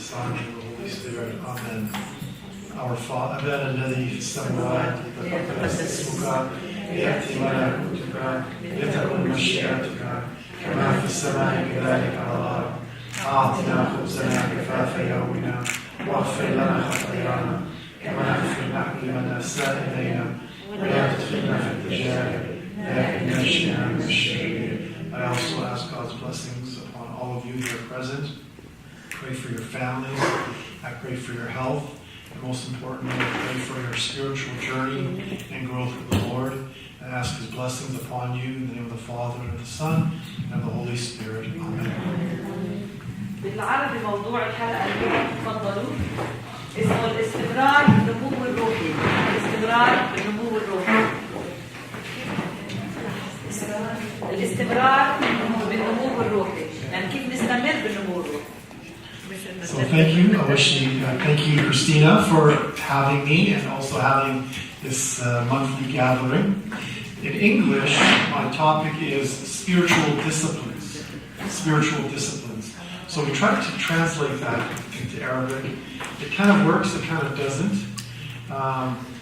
Son, and the Holy Spirit. Amen. Our Father, أبانا الذي في السماوات يتقدس اسمك يأتي ملكوتك لتكن مشيئتك كما في السماء كذلك على الأرض. أعطنا خبزنا كفاف يومنا واغفر لنا خطايانا كما نغفر نحن لمن أساء إلينا ولا تدخلنا في التجارب لكن نجنا من الشرير. I also ask God's blessings upon all of you here present. Pray for your families. I pray for your health. And most importantly, I pray for your spiritual journey and growth with the Lord. I ask His blessings upon you in the name of the Father and of the Son and of the Holy Spirit. Amen. بالعربي موضوع الحلقة اليوم تفضلوا اسمه الاستمرار بالنمو الروحي. الاستمرار بالنمو الروحي. الاستمرار بالنمو الروحي. يعني كيف نستمر بالنمو الروحي. So thank you, Christina, for having me and also having this monthly gathering. In English, my topic is spiritual disciplines. Spiritual disciplines. So we tried to translate that into Arabic. It kind of works, it kind of doesn't.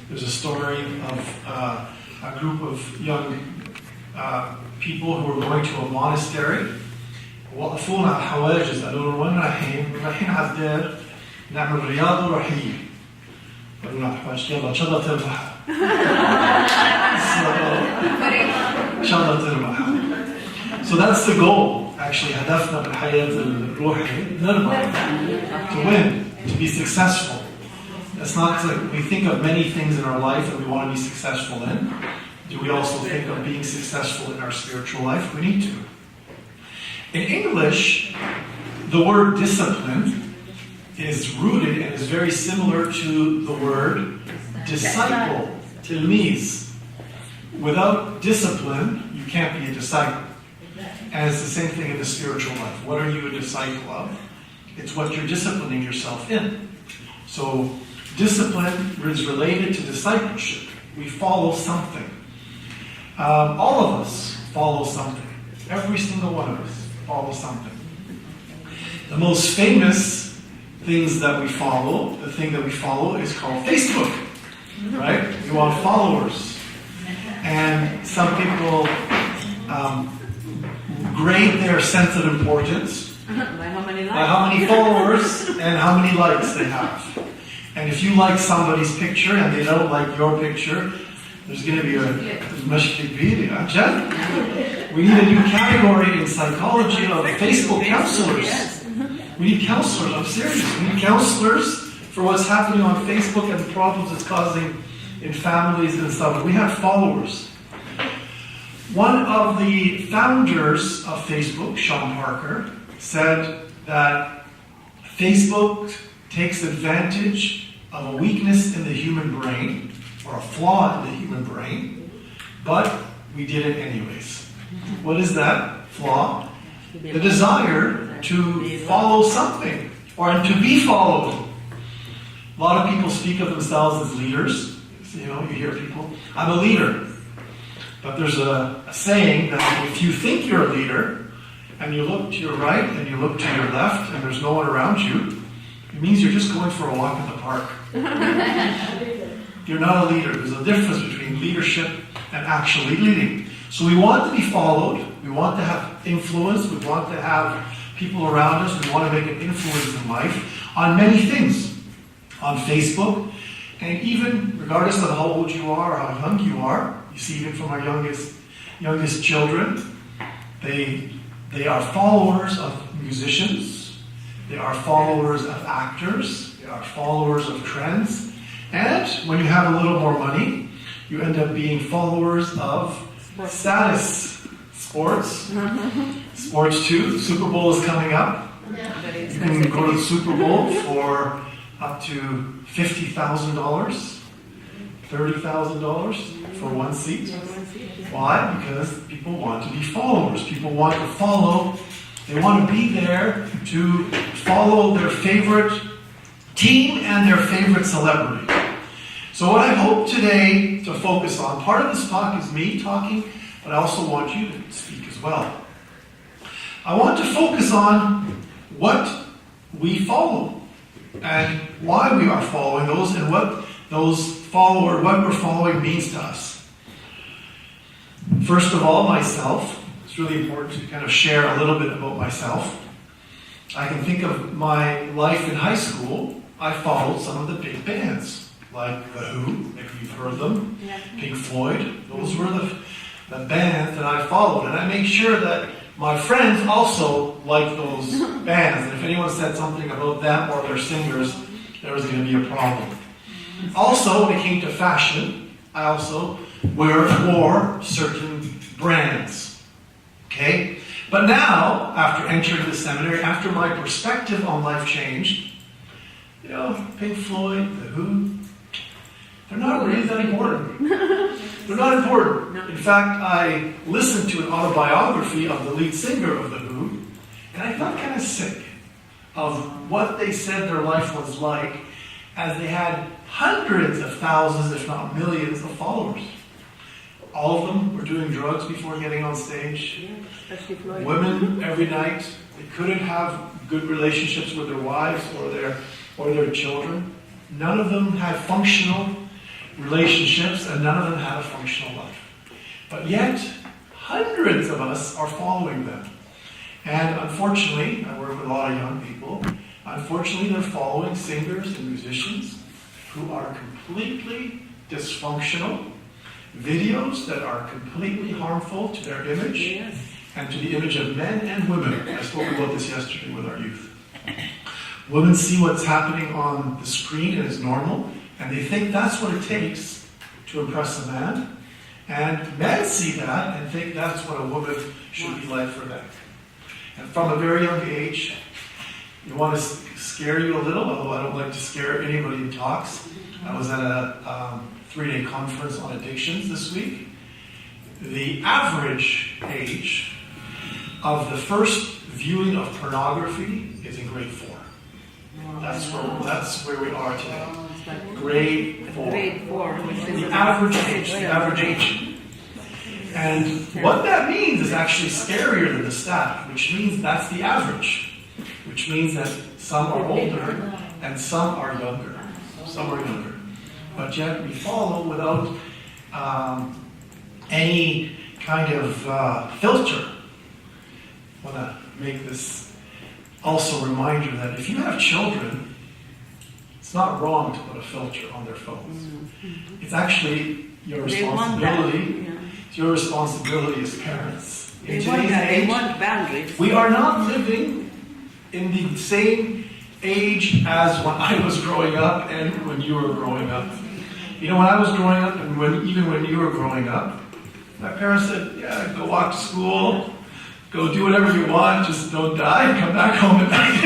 There's a story of a group of young people who were going to a monastery. وقفونا على الحواجز قالوا له وين رايحين؟ رايحين على الدير نعمل رياضة روحية. قالوا له على الحواجز يلا إن شاء الله تربح. إن شاء الله تربح. So that's the goal. Actually, هدفنا بالحياة الروحية نربح. To win, to be successful. It's not like we think of many things in our life that we want to be successful in. Do we also think of being successful in our spiritual life? We need to. In English, the word discipline is rooted and is very similar to the word disciple, tilmiz. Without discipline, you can't be a disciple. And it's the same thing in the spiritual life. What are you a disciple of? It's what you're disciplining yourself in. So, discipline is related to discipleship. We follow something. All of us follow something. Every single one of us follow something. The most famous things that we follow, the thing that we follow is called Facebook, right? We want followers. And some people grade their sense of importance by how many followers and how many likes they have. And if you like somebody's picture and they don't like your picture, there's going to be a mashkil kbir, Jen. We need a new category in psychology of Facebook counselors. We need counselors, I'm serious. We need counselors for what's happening on Facebook and the problems it's causing in families and stuff. We have followers. One of the founders of Facebook, Sean Parker, said that Facebook takes advantage of a weakness in the human brain, or a flaw in the human brain, but we did it anyways. What is that flaw? The desire to follow something, or to be followed. A lot of people speak of themselves as leaders. You know, you hear people, I'm a leader. But there's a saying that if you think you're a leader, and you look to your right, and you look to your left, and there's no one around you, it means you're just going for a walk in the park. You're not a leader. There's a difference between leadership and actually leading. So we want to be followed. We want to have influence. We want to have people around us. We want to make an influence in life on many things. On Facebook. And even, regardless of how old you are or how young you are, you see even from our youngest children, they are followers of musicians. They are followers of actors. They are followers of trends. And when you have a little more money, you end up being followers of status. Sports. Sports too. The Super Bowl is coming up. You can go to the Super Bowl for up to $50,000, $30,000 for one seat. Why? Because people want to be followers. People want to follow. They want to be there to follow their favorite team and their favorite celebrity. So what I hope today to focus on, part of this talk is me talking, but I also want you to speak as well. I want to focus on what we follow. and why we are following those and what we're following means to us. First of all, myself. It's really important to kind of share a little bit about myself. I can think of my life in high school. I followed some of the big bands, like The Who, if you've heard them, Pink Floyd. Those were the bands that I followed. And I made sure that my friends also liked those bands. And if anyone said something about them or their singers, there was going to be a problem. Also, when it came to fashion, I also wore certain brands. Okay? But now, after entering the seminary, after my perspective on life changed, Pink Floyd, The Who, they're not really that important. They're not important. In fact, I listened to an autobiography of the lead singer of The Who, and I felt kind of sick of what they said their life was like, as they had hundreds of thousands, if not millions, of followers. All of them were doing drugs before getting on stage. Women every night. They couldn't have good relationships with their wives or their children. None of them had functional relationships, and none of them had a functional life. But yet, hundreds of us are following them. And unfortunately, I work with a lot of young people, unfortunately they're following singers and musicians who are completely dysfunctional, videos that are completely harmful to their image and to the image of men and women. I spoke about this yesterday with our youth. Women see what's happening on the screen and it's normal, and they think that's what it takes to impress a man. And men see that and think that's what a woman should be like for them. And from a very young age, you want to scare you a little, although I don't like to scare anybody in talks. I was at a 3-day conference on addictions this week. The average age of the first viewing of pornography is in grade 4. That's where we are today. Grade 4. The average age. And what that means is actually scarier than the stat, which means that's the average. Which means that some are older and some are younger. But yet we follow without any kind of filter. I want to make this also remind you that if you have children, it's not wrong to put a filter on their phones. It's actually your responsibility. It's your responsibility as parents. In today's age, we are not living in the same age as when I was growing up and when you were growing up. When I was growing up and even when you were growing up, my parents said, go walk to school, go do whatever you want, just don't die and come back home at night.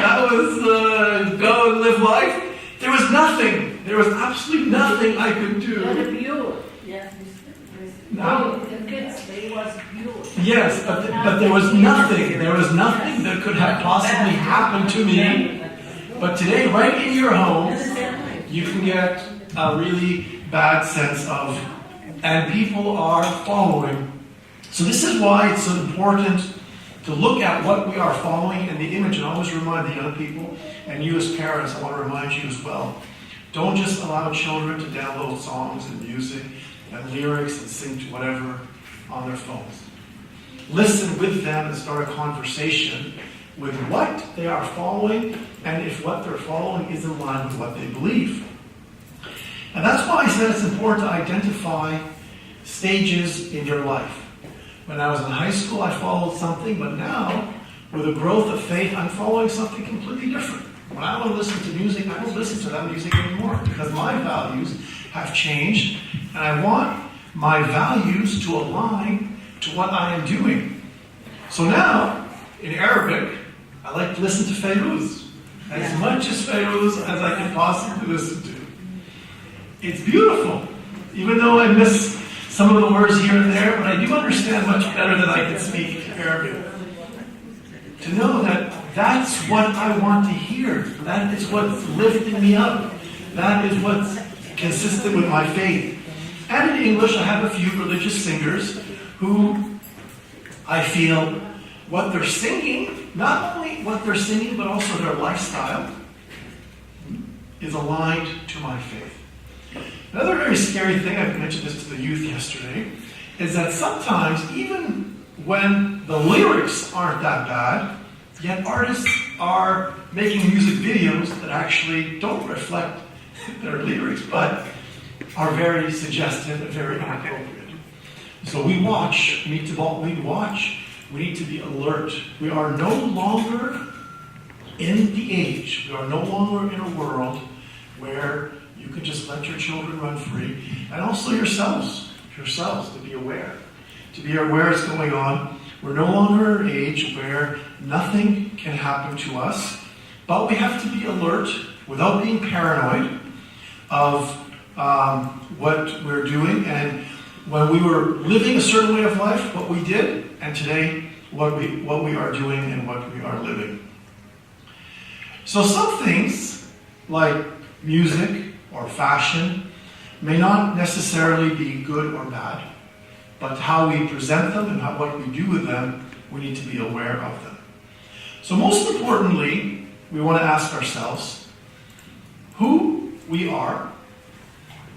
That was go and live life. There was nothing. There was absolutely nothing I could do. Yes, but there was nothing. There was nothing that could have possibly happened to me. But today, right in your home, you can get a really bad sense of, and people are following. So this is why it's so important to look at what we are following in the image, and always remind the young people, and you as parents, I want to remind you as well. Don't just allow children to download songs and music and lyrics and sing to whatever on their phones. Listen with them and start a conversation with what they are following, and if what they're following is in line with what they believe. And that's why I said it's important to identify stages in your life. When I was in high school, I followed something, but now, with the growth of faith, I'm following something completely different. When I want to listen to music, I don't listen to that music anymore, because my values have changed, and I want my values to align to what I am doing. So now, in Arabic, I like to listen to Fairuz. As much as Fairuz as I can possibly listen to. It's beautiful. Even though I miss some of the words here and there, but I do understand much better than I can speak Arabic. To know that that's what I want to hear. That is what's lifting me up. That is what's consistent with my faith. And in English, I have a few religious singers who I feel what they're singing, not only what they're singing, but also their lifestyle, is aligned to my faith. Another very scary thing, I mentioned this to the youth yesterday, is that sometimes, even when the lyrics aren't that bad, yet artists are making music videos that actually don't reflect their lyrics, but are very suggestive and very inappropriate. So we watch, we need to be alert. We are no longer in the age, we are no longer in a world where you can just let your children run free, and also yourselves to be aware what's going on. We're no longer in an age where nothing can happen to us, but we have to be alert without being paranoid of what we're doing, and when we were living a certain way of life, what we did, and today what we are doing and what we are living. So some things, like music or fashion, may not necessarily be good or bad, but how we present them and what we do with them, we need to be aware of them. So most importantly, we want to ask ourselves who we are.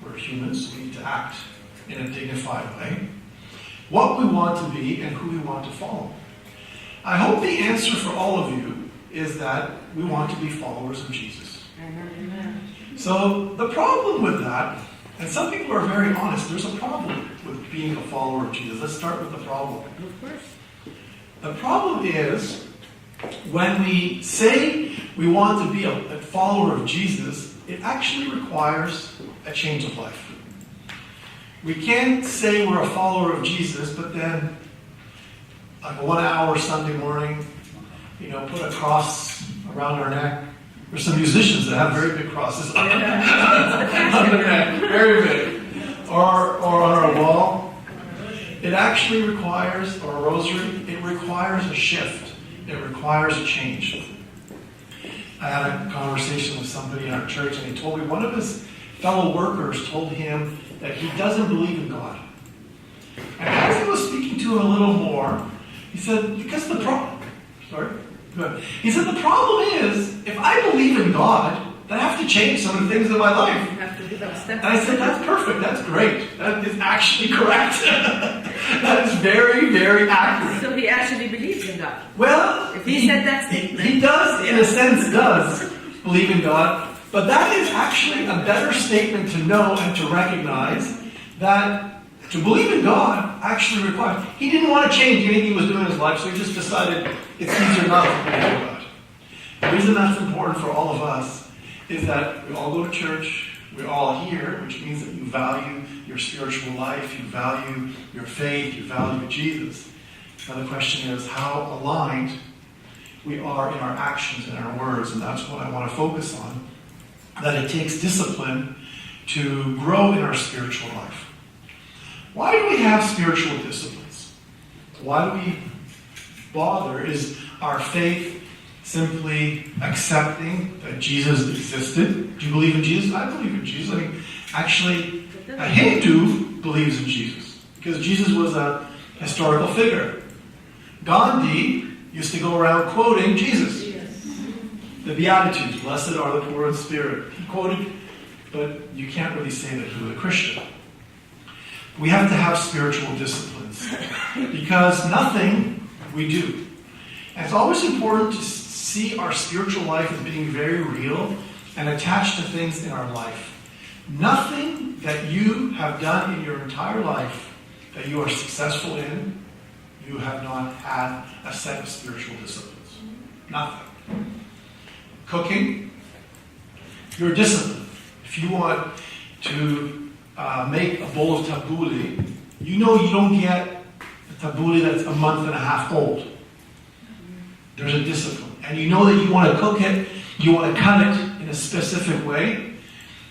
We're humans, we need to act in a dignified way. What we want to be and who we want to follow. I hope the answer for all of you is that we want to be followers of Jesus. Amen. So the problem with that, and some people are very honest, there's a problem with being a follower of Jesus. Let's start with the problem. Of course. The problem is when we say we want to be a follower of Jesus, it actually requires a change of life. We can't say we're a follower of Jesus, but then like a 1 hour Sunday morning, put a cross around our neck. There's some musicians that have very big crosses on their neck, very big, or on our wall. It actually requires, or a rosary, it requires a shift. It requires a change. I had a conversation with somebody in our church, and he told me one of his fellow workers told him that he doesn't believe in God. And as I was speaking to him a little more, he said, because the problem, he said, the problem is, if I believe in God, then I have to change some of the things in my life. You have to do that step. And I said, that's perfect, that's great. That is actually correct. That is very, very accurate. So he actually believes in God. Well, If he said that statement. He does, in a sense, does believe in God. But that is actually a better statement to know and to recognize that to believe in God actually requires. He didn't want to change anything he was doing in his life, so he just decided it's easier not to believe in God. The reason that's important for all of us is that we all go to church, we're all here, which means that you value your spiritual life, you value your faith, you value Jesus. Now the question is how aligned we are in our actions and our words, and that's what I want to focus on. That it takes discipline to grow in our spiritual life. Why do we have spiritual disciplines? Why do we bother? Is our faith simply accepting that Jesus existed? Do you believe in Jesus? I believe in Jesus. I mean, actually, a Hindu believes in Jesus because Jesus was a historical figure. Gandhi used to go around quoting Jesus. The Beatitudes, blessed are the poor in spirit. He quoted, but you can't really say that he was a Christian. We have to have spiritual disciplines because nothing we do. And it's always important to see our spiritual life as being very real and attached to things in our life. Nothing that you have done in your entire life that you are successful in, you have not had a set of spiritual disciplines. Nothing. Cooking, you're disciplined. If you want to make a bowl of tabbouleh, you know you don't get a tabbouleh that's a month and a half old. There's a discipline. And you know that you want to cook it, you want to cut it in a specific way,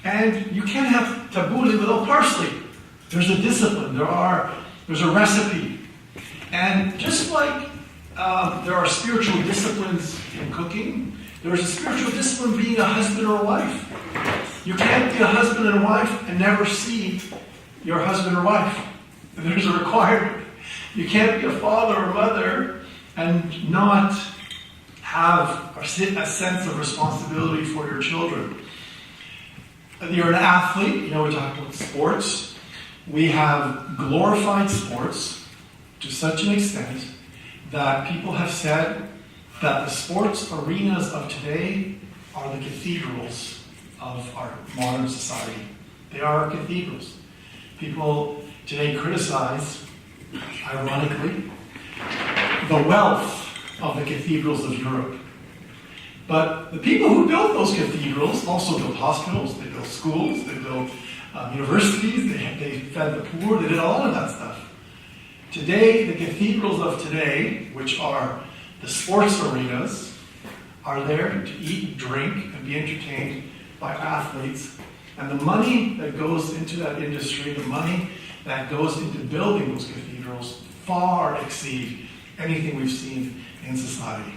and you can't have tabbouleh without parsley. There's a discipline. There's a recipe. And just like there are spiritual disciplines in cooking, there is a spiritual discipline being a husband or a wife. You can't be a husband and a wife and never see your husband or wife. There's a requirement. You can't be a father or mother and not have a sense of responsibility for your children. You're an athlete, you know, we're talking about sports. We have glorified sports to such an extent that people have said that the sports arenas of today are the cathedrals of our modern society. They are our cathedrals. People today criticize, ironically, the wealth of the cathedrals of Europe. But the people who built those cathedrals also built hospitals, they built schools, they built universities, they fed the poor, they did all of that stuff. Today, the cathedrals of today, which are the sports arenas, are there to eat, drink, and be entertained by athletes. And the money that goes into that industry, the money that goes into building those cathedrals, far exceed anything we've seen in society.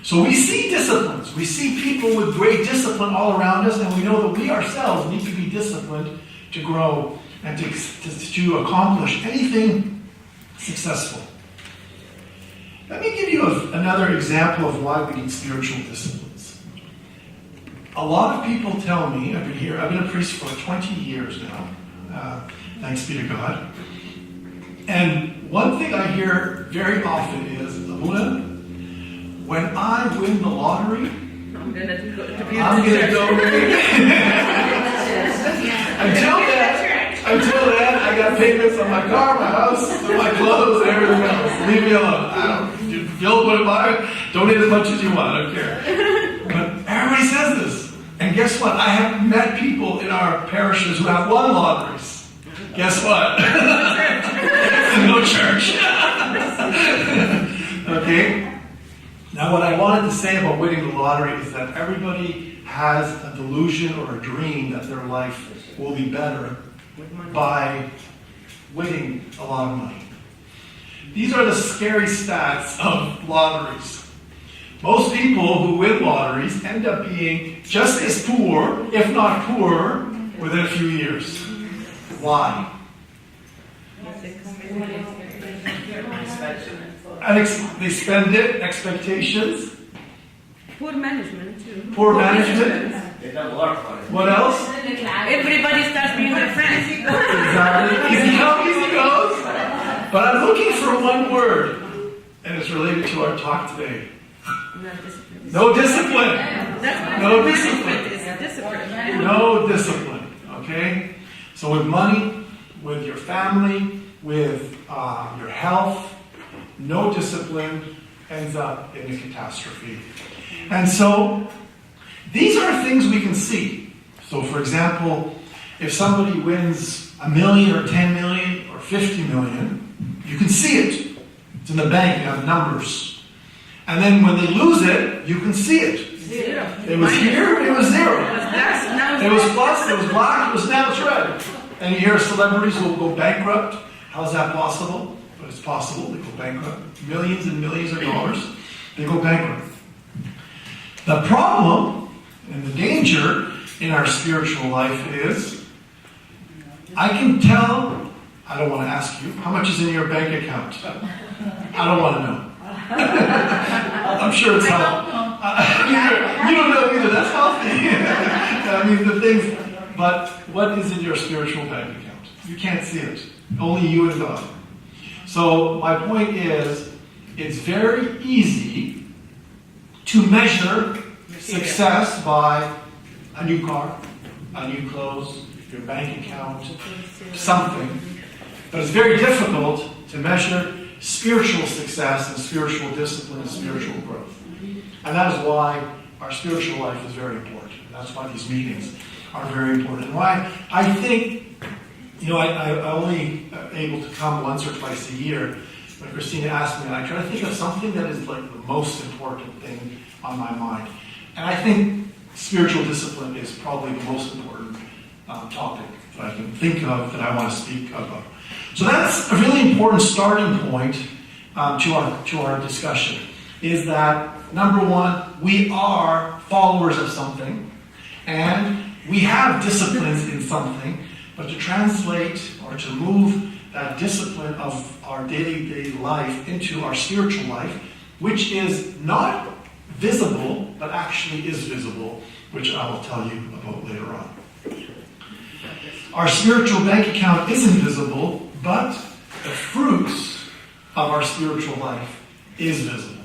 So we see disciplines. We see people with great discipline all around us, and we know that we ourselves need to be disciplined to grow and to accomplish anything successful. Let me give you another example of why we need spiritual disciplines. A lot of people tell me, I've been a priest for 20 years now, thanks be to God. And one thing I hear very often is, Abuna, when I win the lottery, I'm going to donate. Until then, I got payments on my car, my house, my clothes, and everything else. Leave me alone. If you'll put it by, donate as much as you want, I don't care. But everybody says this. And guess what? I have met people in our parishes who have won lotteries. Guess what? No church. Okay? Now, what I wanted to say about winning the lottery is that everybody has a delusion or a dream that their life will be better by winning a lot of money. These are the scary stats of lotteries. Most people who win lotteries end up being just as poor, if not poorer, within a few years. Why? They spend it, expectations. Poor management too. Poor management. They don't work for it. What else? Everybody starts being their friends. Exactly. Easy come, easy goes. But I'm looking for one word, and it's related to our talk today. No discipline. No discipline. No discipline. Okay? So with money, with your family, with your health, no discipline ends up in a catastrophe. And so, these are things we can see. So for example, if somebody wins $1 million or 10 million or 50 million, you can see it. It's in the bank, you have numbers. And then when they lose it, you can see it. Zero. It was here, it was zero. It was plus, it was black, it was now it's red. And you hear celebrities who will go bankrupt. How's that possible? But it's possible, they go bankrupt. Millions and millions of dollars, they go bankrupt. The problem and the danger in our spiritual life is, I can tell, I don't want to ask you, how much is in your bank account? I don't want to know. I'm sure it's healthy. You don't know either, that's healthy. I mean, the things, but what is in your spiritual bank account? You can't see it. Only you and God. So my point is, it's very easy to measure success by a new car, a new clothes, your bank account, something. But it's very difficult to measure spiritual success and spiritual discipline and spiritual growth. And that is why our spiritual life is very important. And that's why these meetings are very important. And why I think, I only able to come once or twice a year. When Christina asked me, and I try to think of something that is like the most important thing on my mind. And I think spiritual discipline is probably the most important topic that I can think of that I want to speak about. So that's a really important starting point to our discussion, is that, number one, we are followers of something, and we have disciplines in something, but to translate or to move that discipline of our daily life into our spiritual life, which is not visible, but actually is visible, which I will tell you about later on. Our spiritual bank account is invisible, but the fruits of our spiritual life is visible.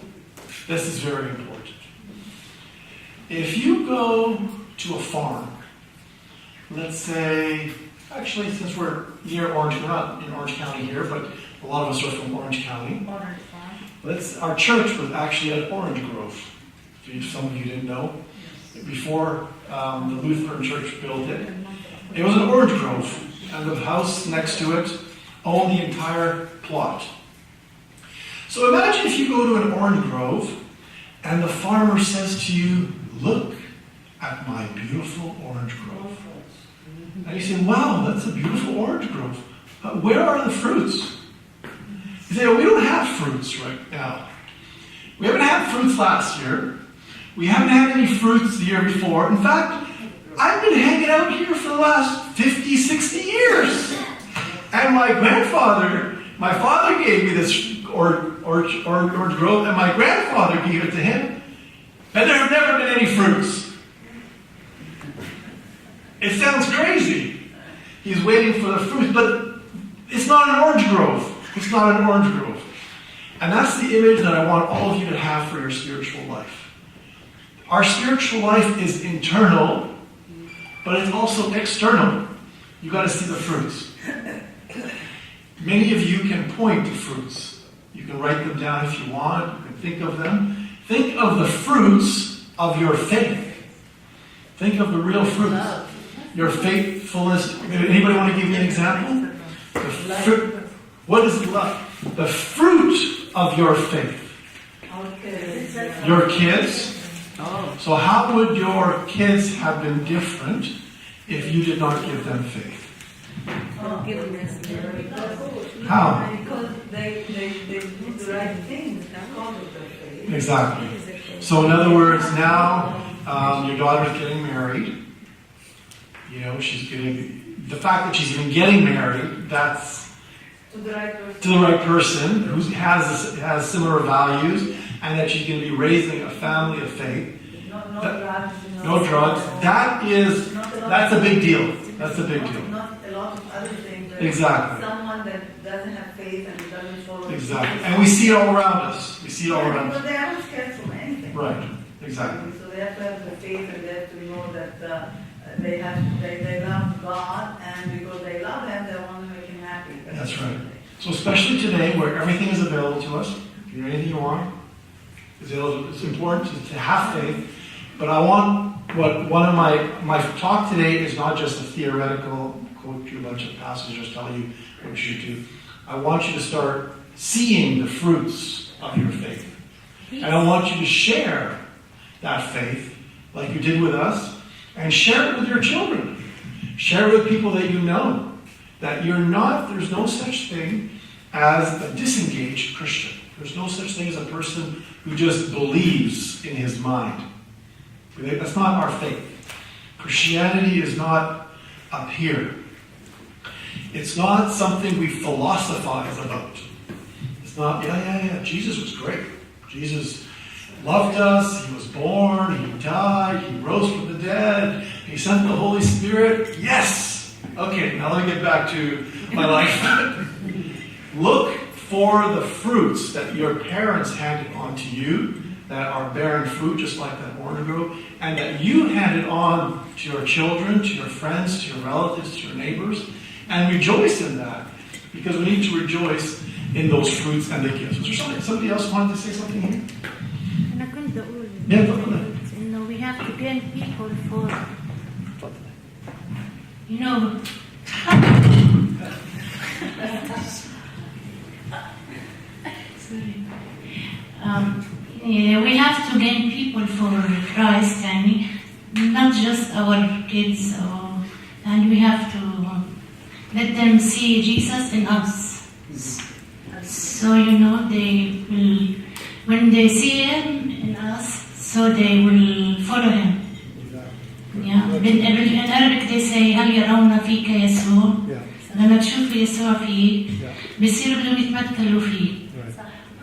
This is very important. If you go to a farm, let's say, actually, since we're near Orange, we're not in Orange County here, but a lot of us are from Orange County. Our church was actually at Orange Grove. If some of you didn't know, before the Lutheran Church built it, it was an orange grove, and the house next to it owned the entire plot. So imagine if you go to an orange grove, and the farmer says to you, "Look at my beautiful orange grove." And you say, "Wow, that's a beautiful orange grove. But where are the fruits?" You say, "Oh, we don't have fruits right now. We haven't had fruits last year. We haven't had any fruits the year before. In fact, I've been hanging out here for the last 50, 60 years. And my father gave me this orange grove, and my grandfather gave it to him. And there have never been any fruits." It sounds crazy. He's waiting for the fruit, but it's not an orange grove. It's not an orange grove. And that's the image that I want all of you to have for your spiritual life. Our spiritual life is internal, but it's also external. You've got to see the fruits. Many of you can point to fruits. You can write them down if you want. You can think of them. Think of the fruits of your faith. Think of the real fruits. Your faithfulness. Anybody want to give me an example? What is love? The fruit of your faith. Your kids. So how would your kids have been different if you did not give them faith? How? Because they do the right things because of their faith. Exactly. So in other words, now your daughter's getting married. You know, the fact that she's even getting married, that's to the right person who has similar values, and that she's going to be raising a family of faith. No drugs. That's a big deal. That's a big deal. Not a lot of other things. Exactly. Someone that doesn't have faith and doesn't follow. Exactly. And we see it all around us. But they are not scared from anything. Right. Exactly. So they have to have the faith, and they have to know that they love God, and because they love Him, they want to make Him happy. That's right. So especially today, where everything is available to us, you know, anything you want, it's important to have faith. But I want one of my talk today is not just a theoretical quote you a bunch of passages tell you what you should do. I want you to start seeing the fruits of your faith, and I want you to share that faith like you did with us, and share it with your children. Share it with people that you know. That there's no such thing as a disengaged Christian. There's no such thing as a person who just believes in his mind. That's not our faith. Christianity is not up here. It's not something we philosophize about. It's not, Jesus was great. Jesus loved us. He was born. He died. He rose from the dead. He sent the Holy Spirit. Yes! Okay, now let me get back to my life. Look for the fruits that your parents handed on to you that are bearing fruit, just like that orange grove, and that you handed on to your children, to your friends, to your relatives, to your neighbors, and rejoice in that, because we need to rejoice in those fruits and the gifts. Was there somebody else wanted to say something here? أنا كنت أقول إنه we have to gain people for we have to gain people for Christ, and not just our kids, and we have to let them see Jesus in us. So they will, when they see Him in us, so they will follow Him. Yeah. In Arabic they say هل يرون فيك يسوع. لما تشوفوا يسوع فيه بيصيروا بدهم يتمثلوا فيه.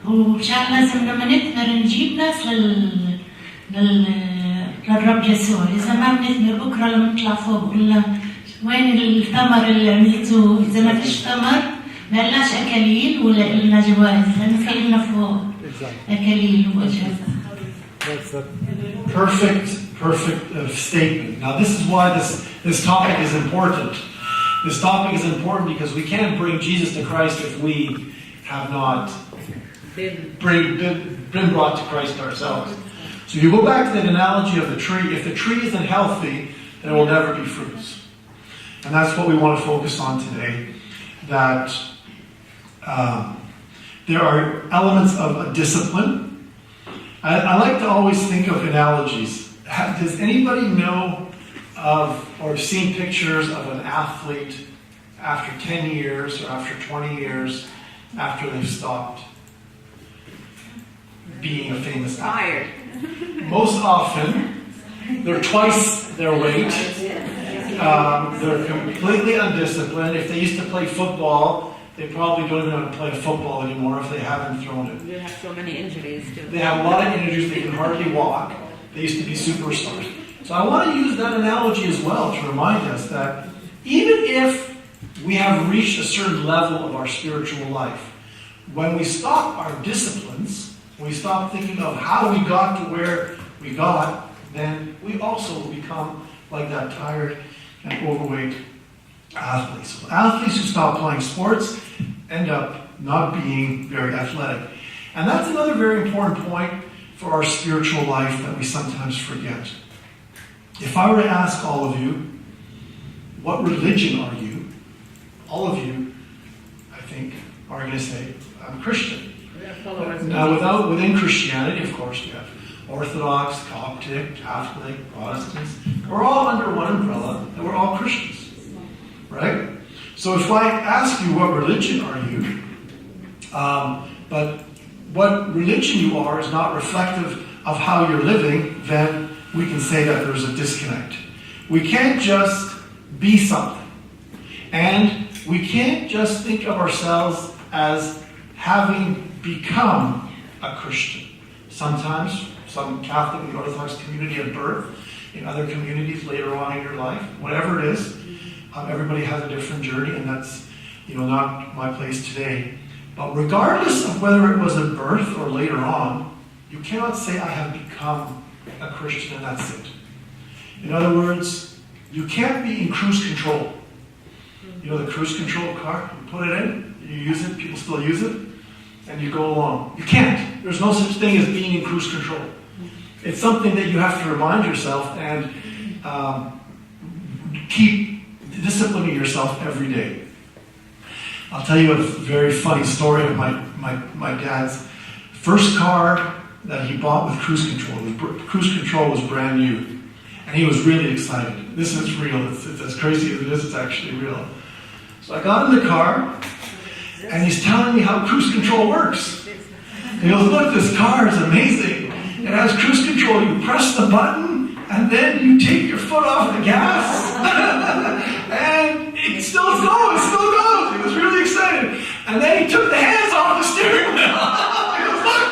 ومشان لازم لما نثمر نجيب ناس للرب يسوع. إذا ما بنثمر بكرة لما نطلع فوق قلنا وين الثمر اللي عملتوه؟ إذا ما فيش ثمر ما لناش أكاليل ولا لنا جوائز، لأنه في لنا فوق أكاليل وأجازة. That's a perfect statement. Now this is why this topic is important. This topic is important because we can't bring Jesus to Christ if we have not been brought to Christ ourselves. So you go back to that analogy of the tree. If the tree isn't healthy, then it will never be fruits. And that's what we want to focus on today. That there are elements of a discipline. I like to always think of analogies. Does anybody know of or seen pictures of an athlete after 10 years or after 20 years after they've stopped being a famous athlete? Most often, they're twice their weight. They're completely undisciplined. If they used to play football, they probably don't even know how to play football anymore if they haven't thrown it. They have so many injuries too. They have a lot of injuries. They can hardly walk. They used to be superstars. So I want to use that analogy as well to remind us that even if we have reached a certain level of our spiritual life, when we stop our disciplines, when we stop thinking of how we got to where we got, then we also will become like that tired and overweight athletes. So athletes who stop playing sports end up not being very athletic. And that's another very important point for our spiritual life that we sometimes forget. If I were to ask all of you, what religion are you? All of you, I think, are going to say, I'm Christian. Now, within Christianity, of course, we have Orthodox, Coptic, Catholic, Protestants. We're all under one umbrella, and we're all Christians. Right? So if I ask you what religion are you, but what religion you are is not reflective of how you're living, then we can say that there's a disconnect. We can't just be something. And we can't just think of ourselves as having become a Christian. Sometimes, some Catholic and Orthodox community at birth, in other communities later on in your life, whatever it is, everybody has a different journey, and that's, not my place today. But regardless of whether it was at birth or later on, you cannot say, I have become a Christian and that's it. In other words, you can't be in cruise control. You know the cruise control car? You put it in, you use it, people still use it, and you go along. You can't. There's no such thing as being in cruise control. It's something that you have to remind yourself and keep disciplining yourself every day. I'll tell you a very funny story of my dad's first car that he bought with cruise control. Cruise control was brand new, and he was really excited. This is real. It's as crazy as it is, it's actually real. So I got in the car, and he's telling me how cruise control works. He goes, look, this car is amazing. It has cruise control. You press the button, and then you take your foot off the gas, and it still goes. He was really excited. And then he took the hands off the steering wheel. He goes, look.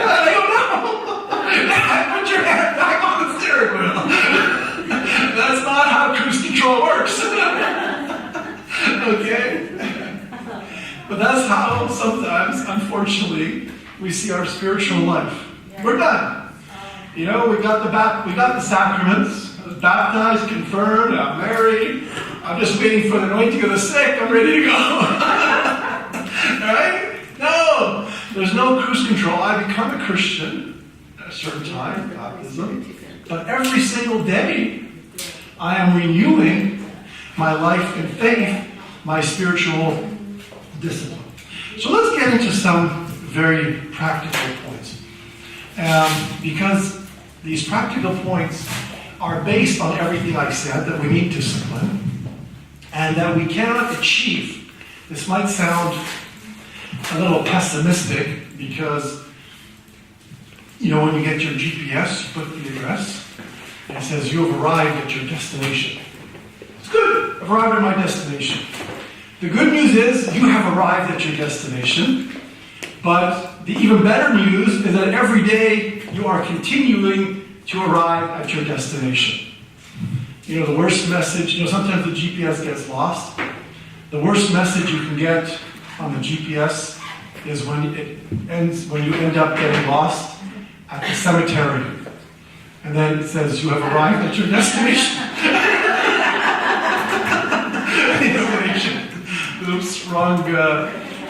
I go, no. Put your hand back on the steering wheel. That's not how cruise control works. Okay? But that's how sometimes, unfortunately, we see our spiritual life. We're done. We got the sacraments. I was baptized, confirmed, I'm married. I'm just waiting for the anointing of the sick. I'm ready to go. Right? No. There's no cruise control. I become a Christian at a certain time, baptism. But every single day, I am renewing my life in faith, my spiritual discipline. So let's get into some very practical points. Because these practical points are based on everything I've said, that we need discipline, and that we cannot achieve. This might sound a little pessimistic because, when you get your GPS, you put the address, and it says you have arrived at your destination. It's good. I've arrived at my destination. The good news is you have arrived at your destination, but the even better news is that every day you are continuing to arrive at your destination. You know, the worst message, sometimes the GPS gets lost. The worst message you can get on the GPS is when you end up getting lost at the cemetery. And then it says you have arrived at your destination. Oops, wrong.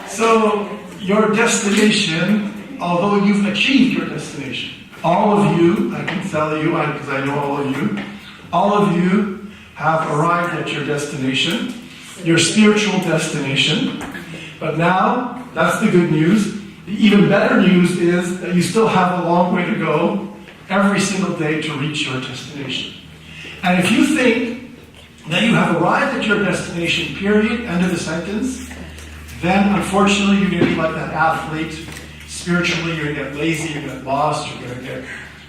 So your destination, although you've achieved your destination, all of you, I can tell you, because I know all of you have arrived at your destination, your spiritual destination. But now, that's the good news. The even better news is that you still have a long way to go every single day to reach your destination. And if you think that you have arrived at your destination, period, end of the sentence, then unfortunately you're going to be like that athlete. Spiritually, you're going to get lazy, you're going to get lost, you're going to get...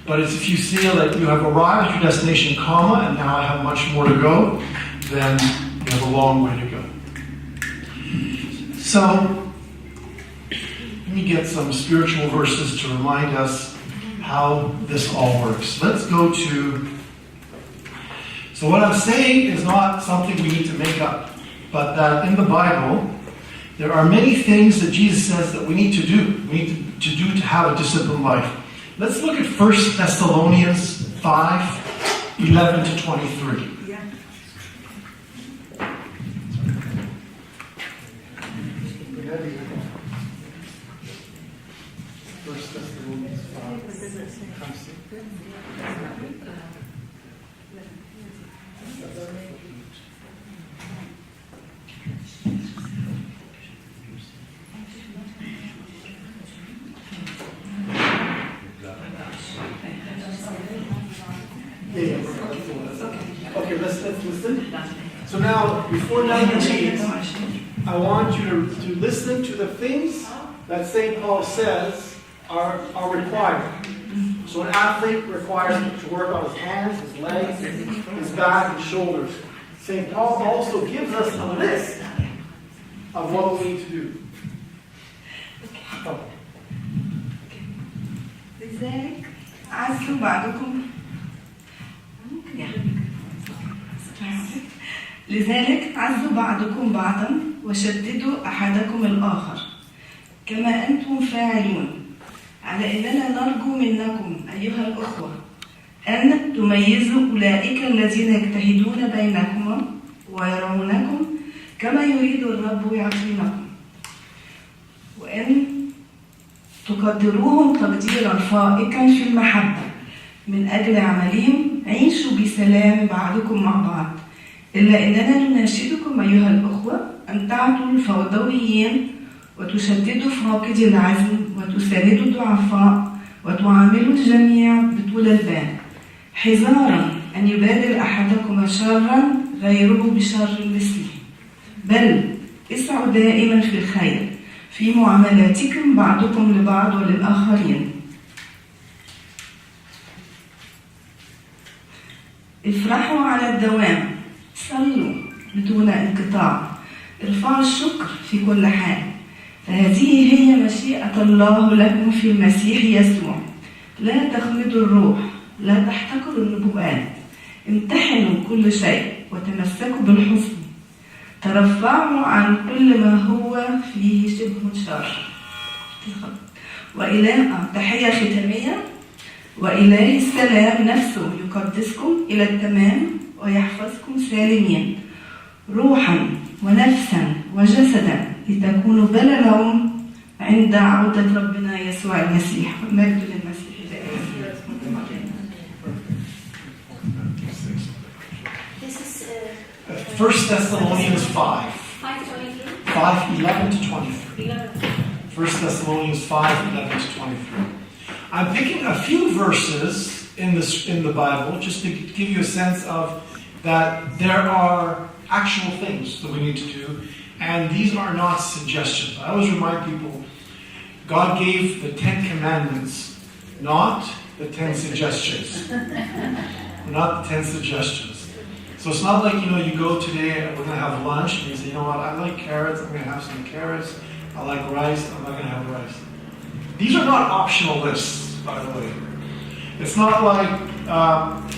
But it's if you feel that you have arrived at your destination, comma, and now I have much more to go, then you have a long way to go. So, let me get some spiritual verses to remind us how this all works. Let's go to... So what I'm saying is not something we need to make up, but that in the Bible, there are many things that Jesus says that we need to do. We need to do to have a disciplined life. Let's look at 1 Thessalonians 5, 11 to 23. Yeah. Okay, let's listen. So now, before now you read, I want you to listen to the things that St. Paul says are required. So an athlete requires to work on his hands, his legs, his back, his shoulders. St. Paul also gives us a list of what we need to do. لذلك عزوا بعضكم لذلك عزوا بعضكم بعضا وشددوا أحدكم الآخر كما أنتم فاعلون على أننا نرجو منكم أيها الأخوة أن تميزوا أولئك الذين يجتهدون بينكم ويرونكم كما يريد الرب يعطينكم وأن تقدروهم تقديرا فائقا في المحبة من أجل عملهم عيشوا بسلام بعضكم مع بعض إلا أننا نناشدكم أيها الأخوة أن تعطوا الفوضويين وتشددوا فاقدي العزم وتساندوا الضعفاء وتعاملوا الجميع بطول البال حذارا أن يبادل أحدكم شرا غيره بشر مثله بل اسعوا دائما في الخير في معاملاتكم بعضكم لبعض وللآخرين افرحوا على الدوام صلوا بدون انقطاع ارفعوا الشكر في كل حال فهذه هي مشيئة الله لكم في المسيح يسوع لا تخمدوا الروح لا تحتقروا النبوءات امتحنوا كل شيء وتمسكوا بالحسن ترفعوا عن كل ما هو فيه شبه شر تحية ختامية وإله السلام نفسه يقدسكم إلى التمام ويحفظكم سالمين روحا ونفسا وجسدا لتكونوا بلا لوم عند عودة ربنا يسوع المسيح والمجد للمسيح This is 1 Thessalonians 5, 11 to 23. 1 Thessalonians 5, 11 to 23. I'm picking a few verses in the Bible just to give you a sense of that there are actual things that we need to do, and these are not suggestions. I always remind people, God gave the 10 commandments, not the 10 suggestions. Not the 10 suggestions. So it's not like, you go today and we're going to have lunch and you say, you know what, I like carrots, I'm going to have some carrots. I like rice, I'm not going to have rice. These are not optional lists, by the way. It's not like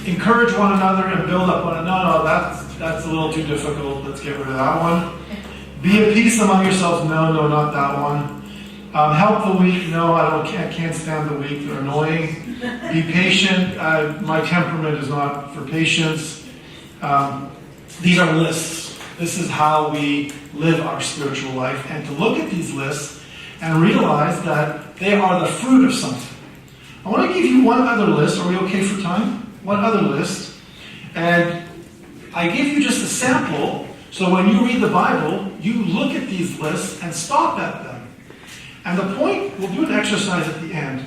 encourage one another and build up one another. No, that's a little too difficult. Let's get rid of that one. Be at peace among yourselves. No, not that one. Help the weak. No, I can't stand the weak. They're annoying. Be patient. My temperament is not for patience. These are lists. This is how we live our spiritual life. And to look at these lists and realize that they are the fruit of something. I want to give you one other list. Are we okay for time? One other list. And I give you just a sample. So when you read the Bible, you look at these lists and stop at them. And the point, we'll do an exercise at the end.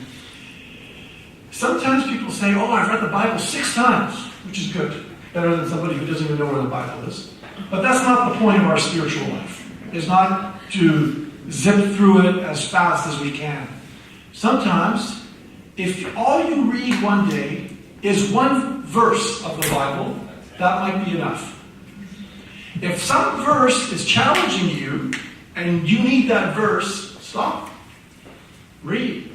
Sometimes people say, oh, I've read the Bible 6 times, which is good. Better than somebody who doesn't even know where the Bible is. But that's not the point of our spiritual life. It's not to zip through it as fast as we can. Sometimes, if all you read one day is one verse of the Bible, that might be enough. If some verse is challenging you, and you need that verse, stop. Read,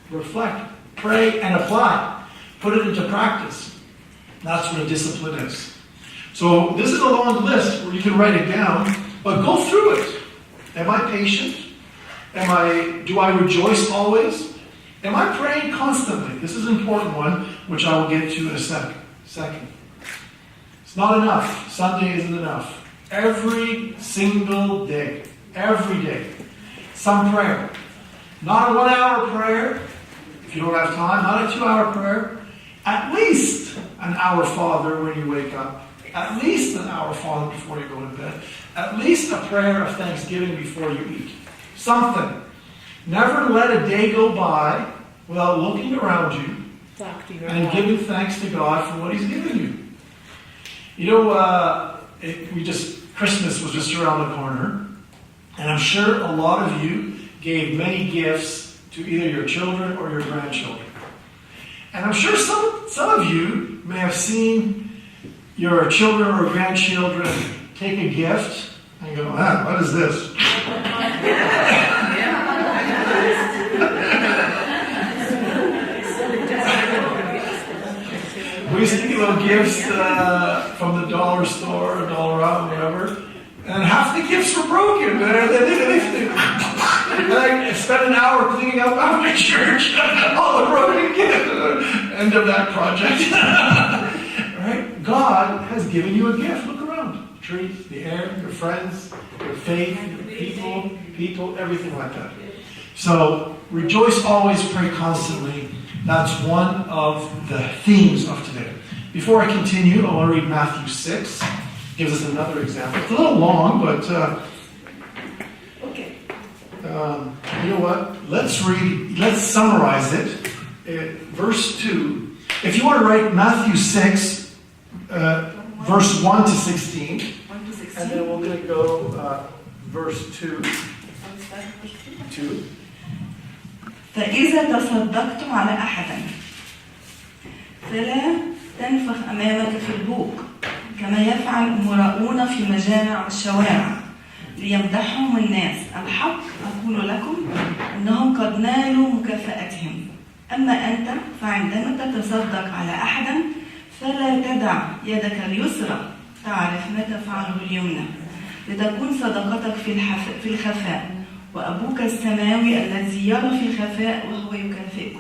reflect, pray, and apply. Put it into practice. That's what a discipline is. So this is a long list where you can write it down, but go through it. Am I patient? Do I rejoice always? Am I praying constantly? This is an important one, which I will get to in a second. It's not enough. Sunday isn't enough. Every single day. Every day. Some prayer. Not a 1-hour prayer, if you don't have time. Not a 2-hour prayer. At least an hour, Father, when you wake up. At least an hour, Father, before you go to bed. At least a prayer of thanksgiving before you eat. Something. Never let a day go by without looking around you and giving thanks to God for what He's given you. Christmas was just around the corner, and I'm sure a lot of you gave many gifts to either your children or your grandchildren. And I'm sure some of you may have seen your children or grandchildren take a gift and go, what is this? We used to give out gifts from the dollar store, $1 out, whatever, and half the gifts were broken. And I spent an hour cleaning up after church all the broken gifts. End of that project. Right? God has given you a gift. Look around. The trees, the air, your friends, your faith, your people, everything like that. So, rejoice always, pray constantly. That's one of the themes of today. Before I continue, I want to read Matthew 6. Gives us another example. It's a little long, but okay. You know what? Let's summarize it. Verse 2. If you want to write Matthew 6, verse 1 to 16. 1 to 16. And then we're going to go verse 2. فإذا تصدقتم على أحد فلا تنفخ أمامك في البوق كما يفعل المراؤون في مجامع والشوارع ليمدحهم الناس. الحق أقول لكم أنهم قد نالوا مكافأتهم. أما أنت فعندما تتصدق على أحد فلا تدع يدك اليسرى تعرف ما تفعله اليمنى لتكون صدقتك في الخفاء وأبوك السماوي الذي يرى في الخفاء وهو يكافئك.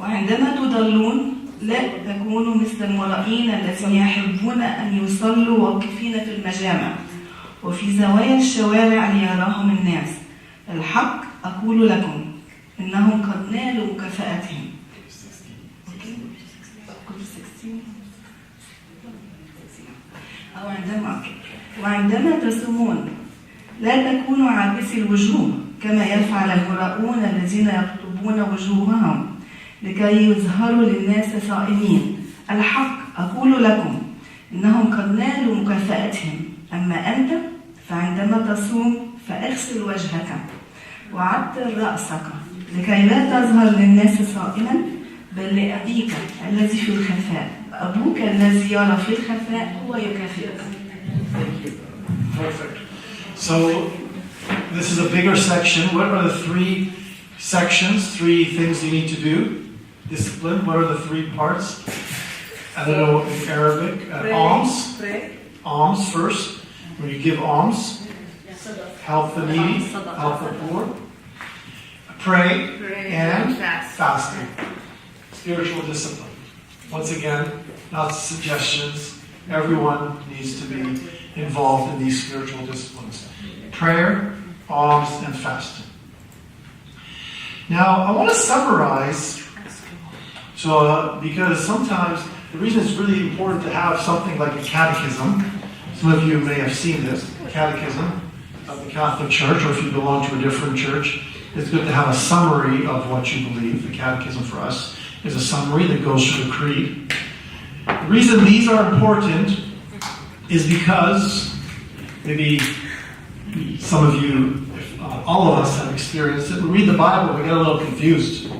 وعندما تضلون لا تكونوا مثل المرائين الذين يحبون أن يصلوا واقفين في المجامع وفي زوايا الشوارع ليراهم الناس. الحق أقول لكم إنهم قد نالوا مكافأتهم. وعندما تصومون لا تكونوا عابسي الوجوه كما يفعل المراؤون الذين يقطبون وجوههم لكي يظهروا للناس صائمين. الحق أقول لكم إنهم قد نالوا مكافأتهم. أما أنت فعندما تصوم فاغسل وجهك وعطر رأسك لكي لا تظهر للناس صائما بل لأبيك الذي في الخفاء أبوك الذي يرى في الخفاء هو يكافئك. Perfect. So this is a bigger section. What are the three sections, three things you need to do? Discipline. What are the three parts? I don't know in Arabic. Alms. Pray. Alms first. When you give alms, help the needy, help the poor. Pray and fasting. Spiritual discipline. Once again, not suggestions. Everyone needs to be involved in these spiritual disciplines. Prayer, alms, and fasting. Now, I want to summarize, because sometimes the reason it's really important to have something like a catechism, some of you may have seen this, catechism of the Catholic Church, or if you belong to a different church, it's good to have a summary of what you believe. The catechism for us is a summary that goes through the creed. The reason these are important is because maybe some of you, if all of us have experienced it. We read the Bible, we get a little confused.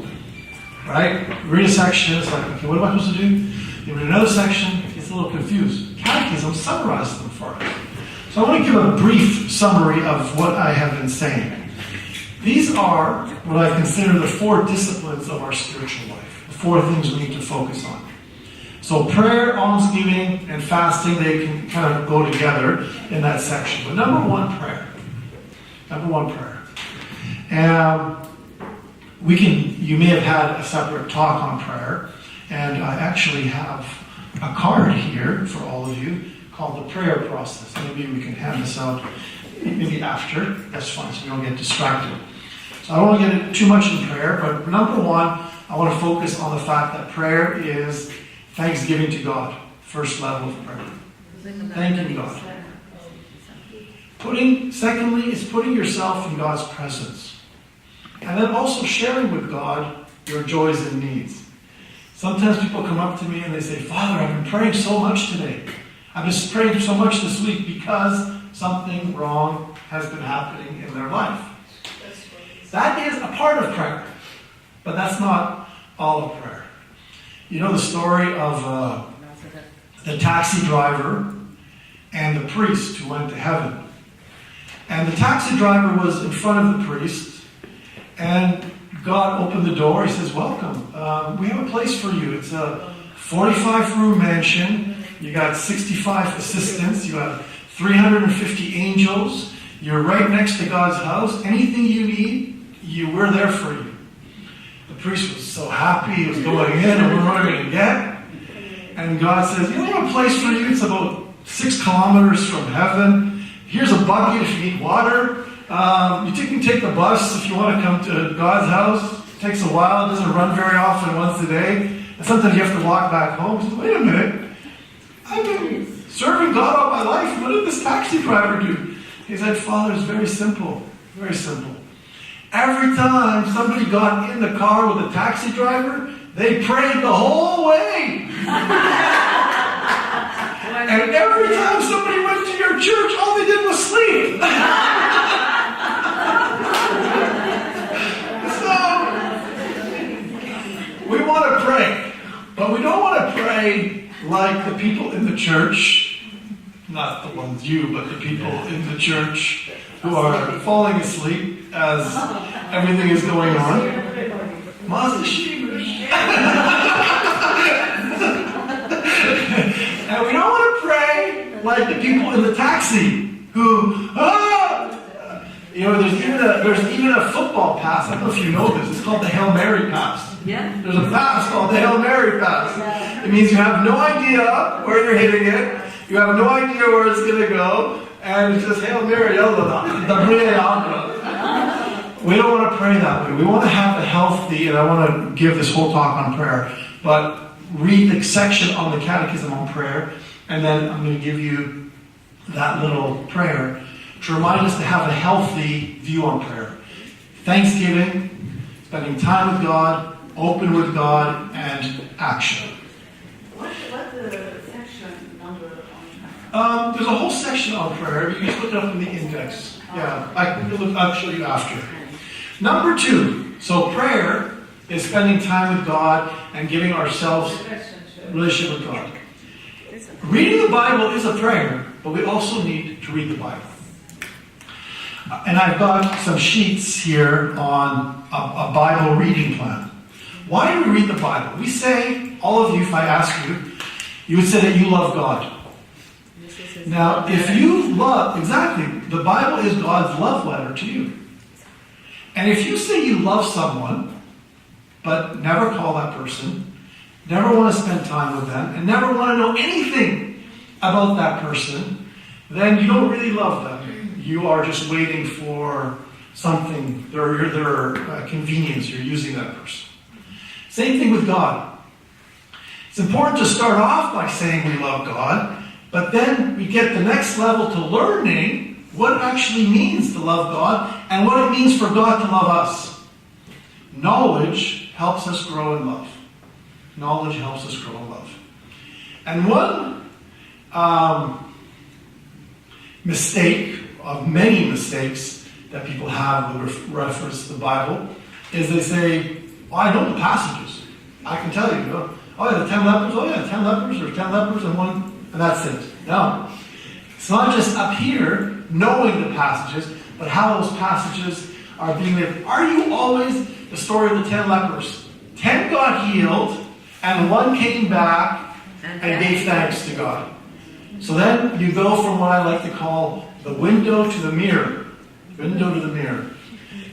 Right? We read a section, it's like, okay, what am I supposed to do? You read another section, it's a little confused. Catechism summarizes them for us. So I want to give a brief summary of what I have been saying. These are what I consider the four disciplines of our spiritual life. The four things we need to focus on. So prayer, almsgiving, and fasting, they can kind of go together in that section. But number one, prayer. Number one, prayer. And you may have had a separate talk on prayer, and I actually have a card here for all of you called the prayer process. Maybe we can hand this out maybe after. That's fine, so we don't get distracted. So I don't want to get too much in prayer, but number one, I want to focus on the fact that prayer is thanksgiving to God. First level of prayer. Thanking God. Secondly, is putting yourself in God's presence. And then also sharing with God your joys and needs. Sometimes people come up to me and they say, Father, I've been praying so much today. I've been praying so much this week because something wrong has been happening in their life. That is a part of prayer, but that's not all of prayer. You know the story of the taxi driver and the priest who went to heaven. And the taxi driver was in front of the priest, and God opened the door. He says, welcome. We have a place for you. It's a 45-room mansion. You got 65 assistants. You have 350 angels. You're right next to God's house. Anything you need, we're there for you. The priest was so happy. He was going in, and what are we going to get? And God says, you know, we have a place for you. It's about 6 kilometers from heaven. Here's a bucket if you need water. You can take the bus if you want to come to God's house. It takes a while. It doesn't run very often, once a day. And sometimes you have to walk back home. He says, wait a minute. I've been serving God all my life. What did this taxi driver do? He said, Father, it's very simple. Very simple. Every time somebody got in the car with a taxi driver, they prayed the whole way. And every time somebody went to your church, all they did was sleep. So, we want to pray, but we don't want to pray like the people in the church, not the ones you, but the people in the church who are falling asleep as everything is going on. And we don't want to pray like the people in the taxi who, there's even a football pass. I don't know if you know this. It's called the Hail Mary pass. Yeah. There's a pass called the Hail Mary pass. It means you have no idea where you're hitting it. You have no idea where it's going to go. And it says, Hail Mary, we don't want to pray that way. We want to have a healthy, and I want to give this whole talk on prayer, but read the section on the Catechism on prayer, and then I'm going to give you that little prayer to remind us to have a healthy view on prayer. Thanksgiving, spending time with God, open with God, and action. What the section number on There's a whole section on prayer. You can just look it up in the index. Yeah, I'll show you after. Number 2. So prayer is spending time with God and giving ourselves relationship with God. Reading the Bible is a prayer, but we also need to read the Bible. And I've got some sheets here on a Bible reading plan. Why do we read the Bible? We say, all of you, if I ask you, you would say that you love God. Now, if you love, exactly, the Bible is God's love letter to you. And if you say you love someone, but never call that person, never want to spend time with them, and never want to know anything about that person, then you don't really love them. You are just waiting for something, their convenience. You're using that person. Same thing with God. It's important to start off by saying we love God, but then we get the next level to learning what it actually means to love God and what it means for God to love us. Knowledge helps us grow in love. Knowledge helps us grow in love. And one mistake of many mistakes that people have with reference to the Bible is they say, well, I know the passages. I can tell you, oh yeah, the 10 lepers, oh yeah, 10 lepers, or 10 lepers and one, and that's it. No. It's not just up here knowing the passages, but how those passages are being lived. Are you always the story of the 10 lepers? 10 got healed, and one came back and gave thanks to God. So then you go from what I like to call the window to the mirror. Window to the mirror.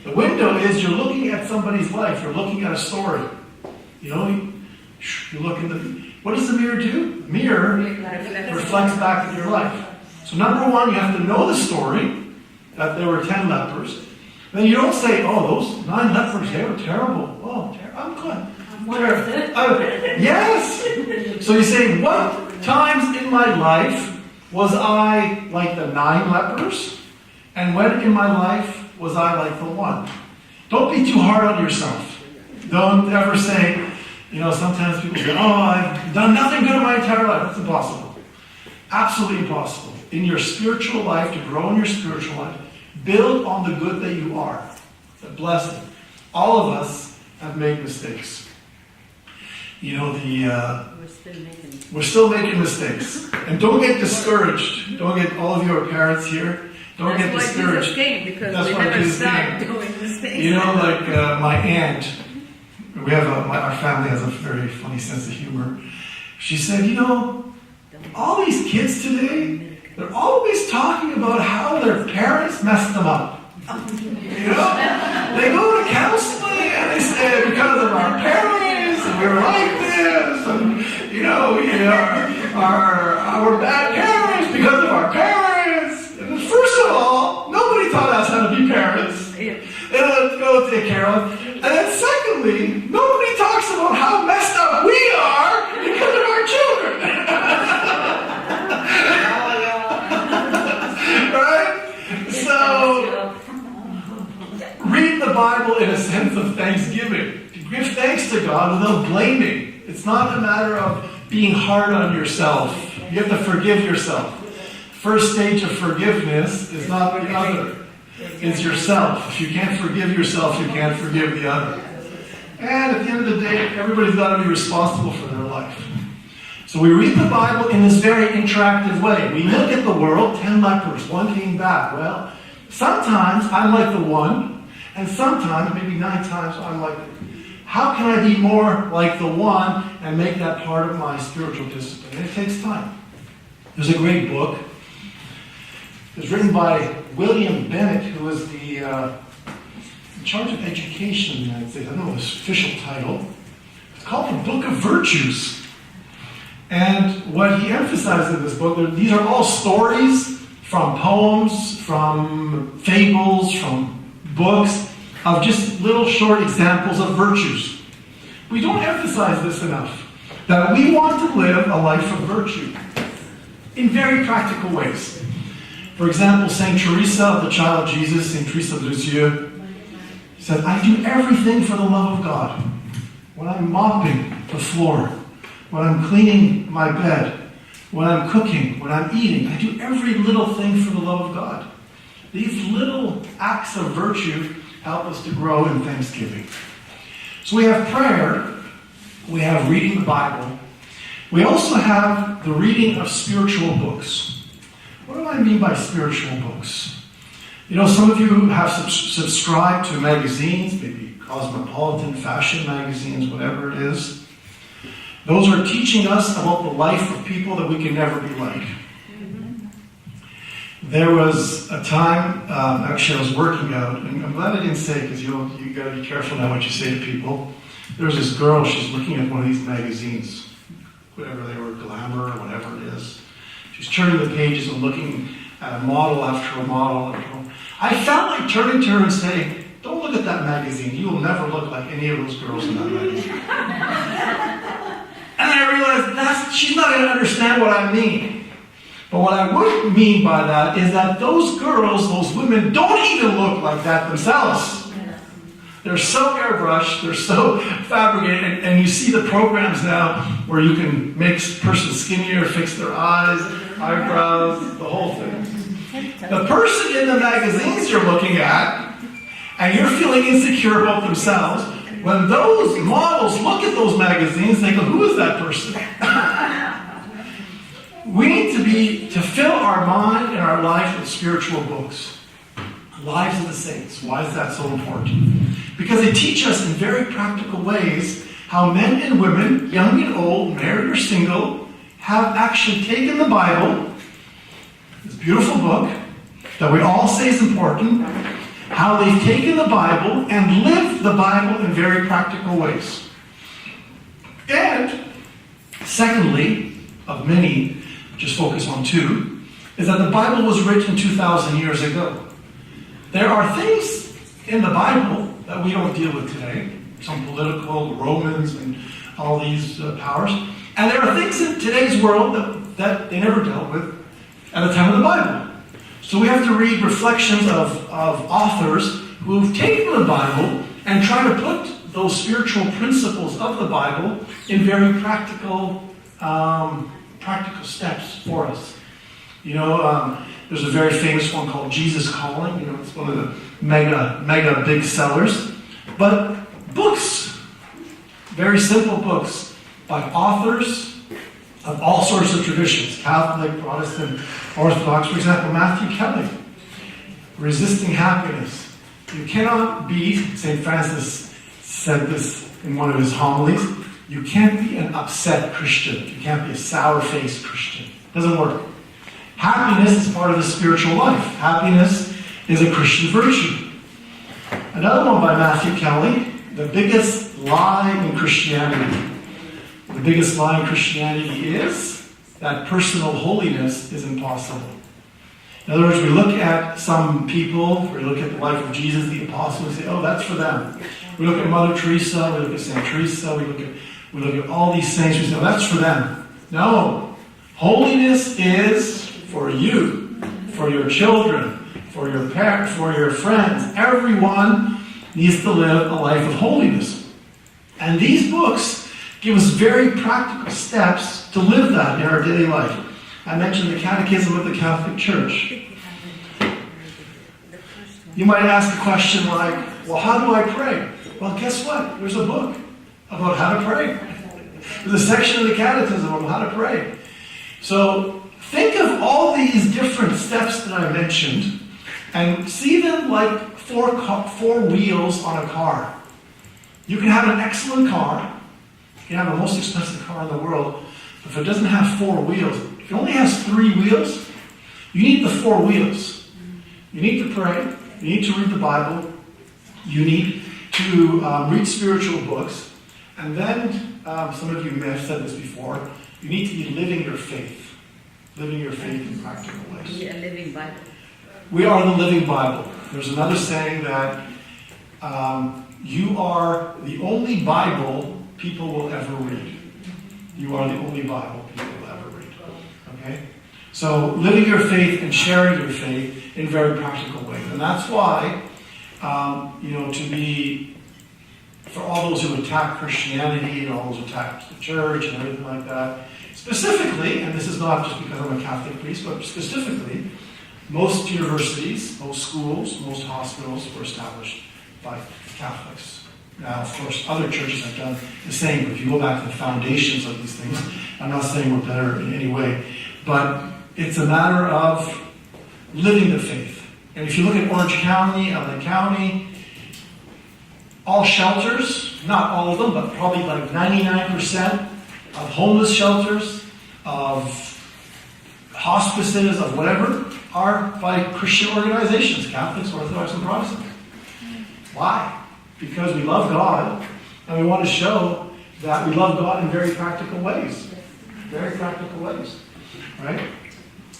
The window is you're looking at somebody's life. You're looking at a story. You know, you look in the... What does the mirror do? The mirror reflects back at your life. So number one, you have to know the story, that there were 10 lepers. Then you don't say, oh, those 9 lepers, they were terrible. Oh, I'm good. Yes! So you say, what times in my life was I like the 9 lepers? And when in my life was I like the 1? Don't be too hard on yourself. Don't ever say, sometimes people say, oh, I've done nothing good in my entire life. That's impossible. Absolutely impossible. In your spiritual life, to grow in your spiritual life, build on the good that you are. The blessing. All of us have made mistakes. We're still making mistakes. And don't get discouraged. Don't get, all of you are parents here, don't get discouraged. That's why Jesus came, because we never stopped doing mistakes. Like my aunt, our family has a very funny sense of humor. She said, all these kids today, they're always talking about how their parents messed them up. They go to counseling and they say, because of our parents, and we were like this, and our bad parents because of our parents. And first of all, nobody taught us how to be parents. They don't go take care of. And then secondly, nobody talks about how messed up we are because of our children. Right? So, read the Bible in a sense of thanksgiving. Give thanks to God without blaming. It's not a matter of being hard on yourself. You have to forgive yourself. First stage of forgiveness is not the other. It's yourself. If you can't forgive yourself, you can't forgive the other. And at the end of the day, everybody's got to be responsible for their life. So we read the Bible in this very interactive way. We look at the world, 10 lepers, 1 came back. Well, sometimes I'm like the 1, and sometimes, maybe 9 times, I'm like the 2. How can I be more like the 1 and make that part of my spiritual discipline? And it takes time. There's a great book. It was written by William Bennett, who was in charge of education in the United States. I don't know his official title. It's called The Book of Virtues. And what he emphasized in this book, these are all stories from poems, from fables, from books, of just little short examples of virtues. We don't emphasize this enough, that we want to live a life of virtue in very practical ways. For example, St. Teresa of the Child of Jesus, St. Teresa of Lisieux, said, I do everything for the love of God. When I'm mopping the floor, when I'm cleaning my bed, when I'm cooking, when I'm eating, I do every little thing for the love of God. These little acts of virtue help us to grow in thanksgiving. So we have prayer, we have reading the Bible, we also have the reading of spiritual books. What do I mean by spiritual books? You know, some of you have subscribed to magazines, maybe Cosmopolitan, fashion magazines, whatever it is. Those are teaching us about the life of people that we can never be like. There was a time, actually I was working out, and I'm glad I didn't say it because you got to be careful now what you say to people. There was this girl, she's looking at one of these magazines, whatever they were, Glamour or whatever it is. She's turning the pages and looking at a model after a model. I felt like turning to her and saying, don't look at that magazine. You will never look like any of those girls in that magazine. And I realized she's not going to understand what I mean. But what I would mean by that is that those girls, those women, don't even look like that themselves. They're so airbrushed, they're so fabricated, and you see the programs now where you can make a person skinnier, fix their eyes, eyebrows, the whole thing. The person in the magazines you're looking at, and you're feeling insecure about themselves, when those models look at those magazines, they go, who is that person? We need to fill our mind and our life with spiritual books. Lives of the Saints. Why is that so important? Because they teach us in very practical ways how men and women, young and old, married or single, have actually taken the Bible, this beautiful book that we all say is important, how they've taken the Bible and lived the Bible in very practical ways. And, secondly, of many, just focus on two, is that the Bible was written 2,000 years ago. There are things in the Bible that we don't deal with today, some political, Romans, and all these powers. And there are things in today's world that they never dealt with at the time of the Bible. So we have to read reflections of authors who've taken the Bible and try to put those spiritual principles of the Bible in very practical steps for us. You know, there's a very famous one called Jesus Calling. You know, it's one of the mega big sellers. But books, very simple books by authors of all sorts of traditions, Catholic, Protestant, Orthodox. For example, Matthew Kelly, Resisting Happiness. You cannot be, St. Francis said this in one of his homilies, you can't be an upset Christian. You can't be a sour-faced Christian. It doesn't work. Happiness is part of the spiritual life. Happiness is a Christian virtue. Another one by Matthew Kelly, The Biggest Lie in Christianity. The biggest lie in Christianity is that personal holiness is impossible. In other words, we look at some people, we look at the life of Jesus, the apostles, and say, oh, that's for them. We look at Mother Teresa, we look at St. Teresa, we look at all these saints, we say, oh, that's for them. No. Holiness is for you, for your children, for your parents, for your friends. Everyone needs to live a life of holiness. And these books give us very practical steps to live that in our daily life. I mentioned the Catechism of the Catholic Church. You might ask a question like, well, how do I pray? Well, guess what? There's a book about how to pray. There's a section of the Catechism on how to pray. So think of all these different steps that I mentioned and see them like four wheels on a car. You can have an excellent car. You can have the most expensive car in the world. But if it doesn't have four wheels, if it only has three wheels, you need the four wheels. You need to pray. You need to read the Bible. You need to read spiritual books. And then, some of you may have said this before, you need to be living your faith. Living your faith in practical ways. We are living Bible. We are the living Bible. There's another saying that you are the only Bible people will ever read. You are the only Bible people will ever read. Okay? So living your faith and sharing your faith in very practical ways. And that's why, for all those who attack Christianity and all those who attack the church and everything like that, specifically, and this is not just because I'm a Catholic priest, but specifically, most universities, most schools, most hospitals were established by Catholics. Now, of course, other churches have done the same, but if you go back to the foundations of these things, I'm not saying we're better in any way, but it's a matter of living the faith. And if you look at Orange County, LA County, all shelters, not all of them, but probably like 99% of homeless shelters, of hospices, of whatever, are by Christian organizations, Catholics, Orthodox, and Protestant. Why? Because we love God, and we want to show that we love God in very practical ways. Very practical ways. Right?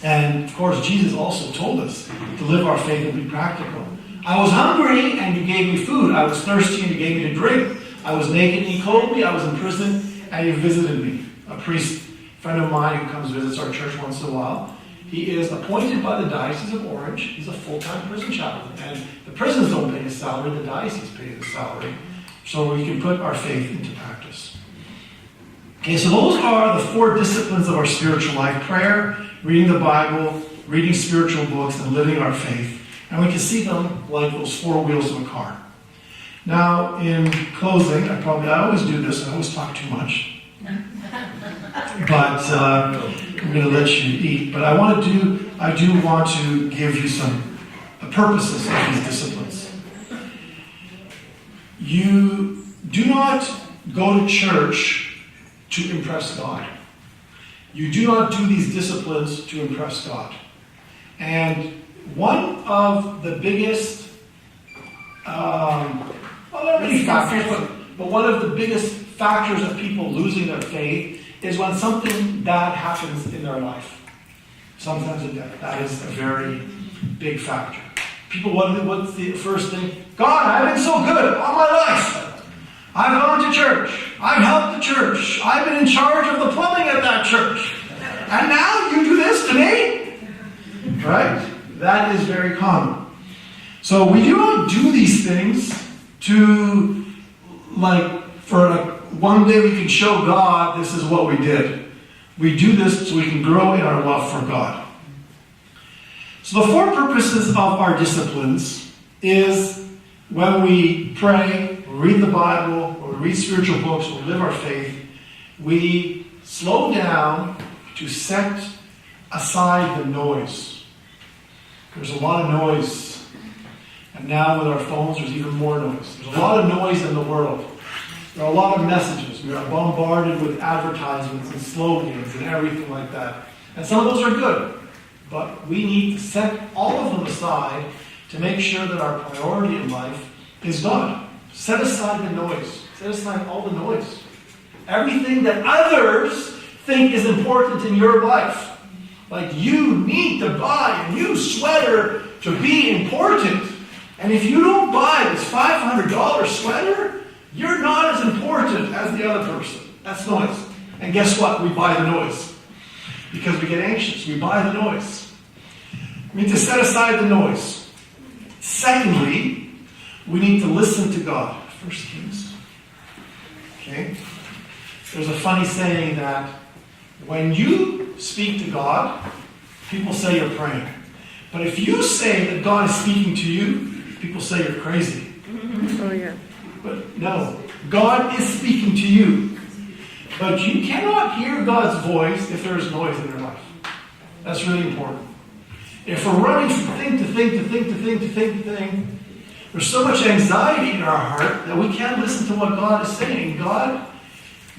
And, of course, Jesus also told us to live our faith and be practical. I was hungry, and you gave me food. I was thirsty, and you gave me to drink. I was naked, and you clothed me. I was in prison, and you visited me. A priest, friend of mine who comes visits our church once in a while, he is appointed by the Diocese of Orange. He's a full-time prison chaplain. And the prisons don't pay his salary, the diocese pays his salary. So we can put our faith into practice. Okay, so those are the 4 disciplines of our spiritual life: prayer, reading the Bible, reading spiritual books, and living our faith. And we can see them like those 4 wheels of a car. Now, in closing, I always do this, I always talk too much. But I'm going to let you eat. But I do want to give you some purposes of these disciplines. You do not go to church to impress God. You do not do these disciplines to impress God. And one of the biggest, well, there are many factors, but one of the biggest factors of people losing their faith is when something bad happens in their life. Sometimes a death. That is a very big factor. People, what's the first thing? God, I've been so good all my life. I've gone to church. I've helped the church. I've been in charge of the plumbing at that church. And now you do this to me? Right? That is very common. So we do not do these things to, one day we can show God this is what we did. We do this so we can grow in our love for God. So the 4 purposes of our disciplines is when we pray, read the Bible, or read spiritual books, or live our faith, we slow down to set aside the noise. There's a lot of noise. And now with our phones, there's even more noise. There's a lot of noise in the world. There are a lot of messages. We are bombarded with advertisements and slogans and everything like that. And some of those are good. But we need to set all of them aside to make sure that our priority in life is God. Set aside the noise. Set aside all the noise. Everything that others think is important in your life. Like you need to buy a new sweater to be important. And if you don't buy this $500 sweater, you're not as important as the other person. That's noise. And guess what? We buy the noise. Because we get anxious. We buy the noise. We need to set aside the noise. Secondly, we need to listen to God. 1 Kings. Okay? There's a funny saying that when you speak to God, people say you're praying. But if you say that God is speaking to you, people say you're crazy. Oh, yeah. But no, God is speaking to you. But you cannot hear God's voice if there is noise in your life. That's really important. If we're running from thing to thing to thing to thing to thing to thing, there's so much anxiety in our heart that we can't listen to what God is saying. God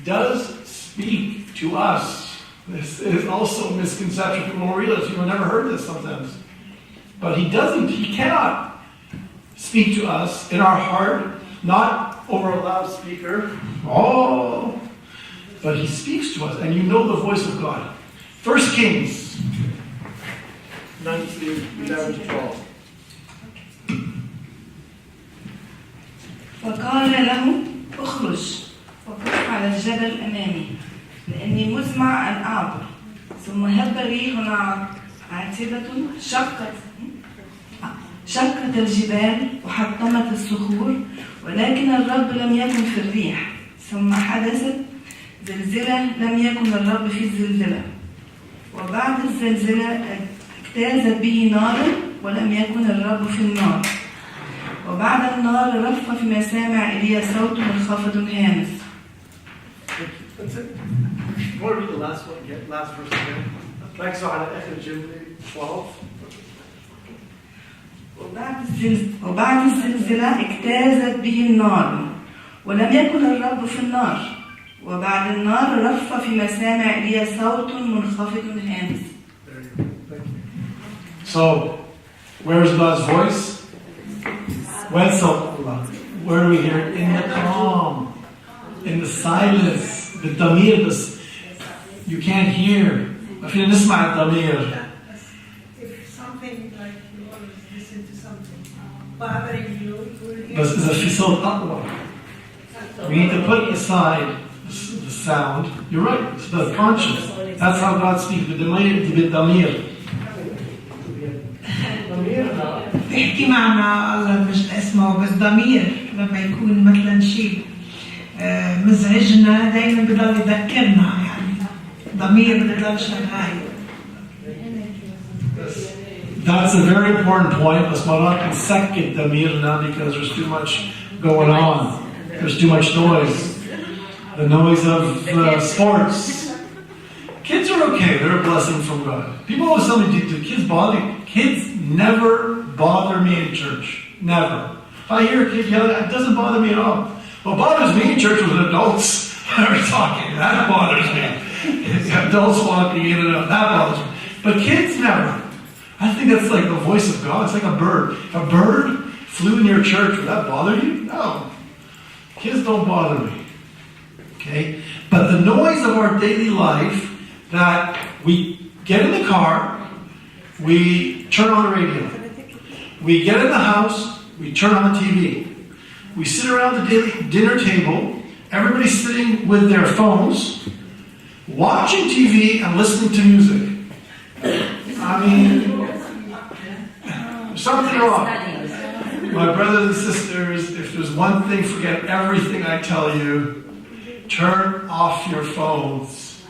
does speak to us. This is also a misconception. People don't realize. People have never heard this sometimes. But He doesn't. He cannot speak to us in our heart, not over a loudspeaker. Oh, but He speaks to us, and you know the voice of God. 1 Kings 19:11-12. فقال له اخرج وقف على الجبل أمامي لأني مزمع أن أعبر. ثم هب ريح عاتبة شقت الجبال وحطمت الصخور، ولكن الرب لم يكن في الريح. ثم حدثت زلزلة لم يكن الرب في الزلزلة، وبعد الزلزلة اجتازت به نارا ولم يكن الرب في النار. وبعد النار رف في مسامع إيليا صوت منخفض هامس. That's it. You want to read the last one again? Last verse again? Like so على آخر جملة 12. وبعد الزلزلة اجتازت به النار ولم يكن الرب في النار وبعد النار رف في مسامع إيليا صوت منخفض هامس. So, where's God's voice? Where do we hear it? In the calm, in the silence, the damir. You can't hear. If you listen to damir. If something like you always listen to something bothering you, you will hear. But إذا في صوت أقوى. We need to put aside the sound. You're right. It's the conscience. That's how God speaks. بالدمير. بيحكي معنا الله مش اسمه بالضمير لما يكون مثلا شيء مزعجنا دايما بضل يذكرنا يعني ضمير بضل شغال. That's a very important point. Let's not consecutive damir now because there's too much going on. There's too much noise. The noise of sports. Kids are okay. They're a blessing from God. People always tell me, do kids bother you? Kids never bother me in church. Never. If I hear a kid yell, it doesn't bother me at all. What bothers me in church is adults are talking. That bothers me. Adults walking in and out. That bothers me. But kids never. I think that's like the voice of God. It's like a bird. If a bird flew in your church, would that bother you? No. Kids don't bother me. Okay? But the noise of our daily life, that we get in the car, we turn on the radio. We get in the house, we turn on the TV. We sit around the daily dinner table, everybody's sitting with their phones, watching TV and listening to music. I mean, there's something wrong. My brothers and sisters, if there's one thing, forget everything I tell you. Turn off your phones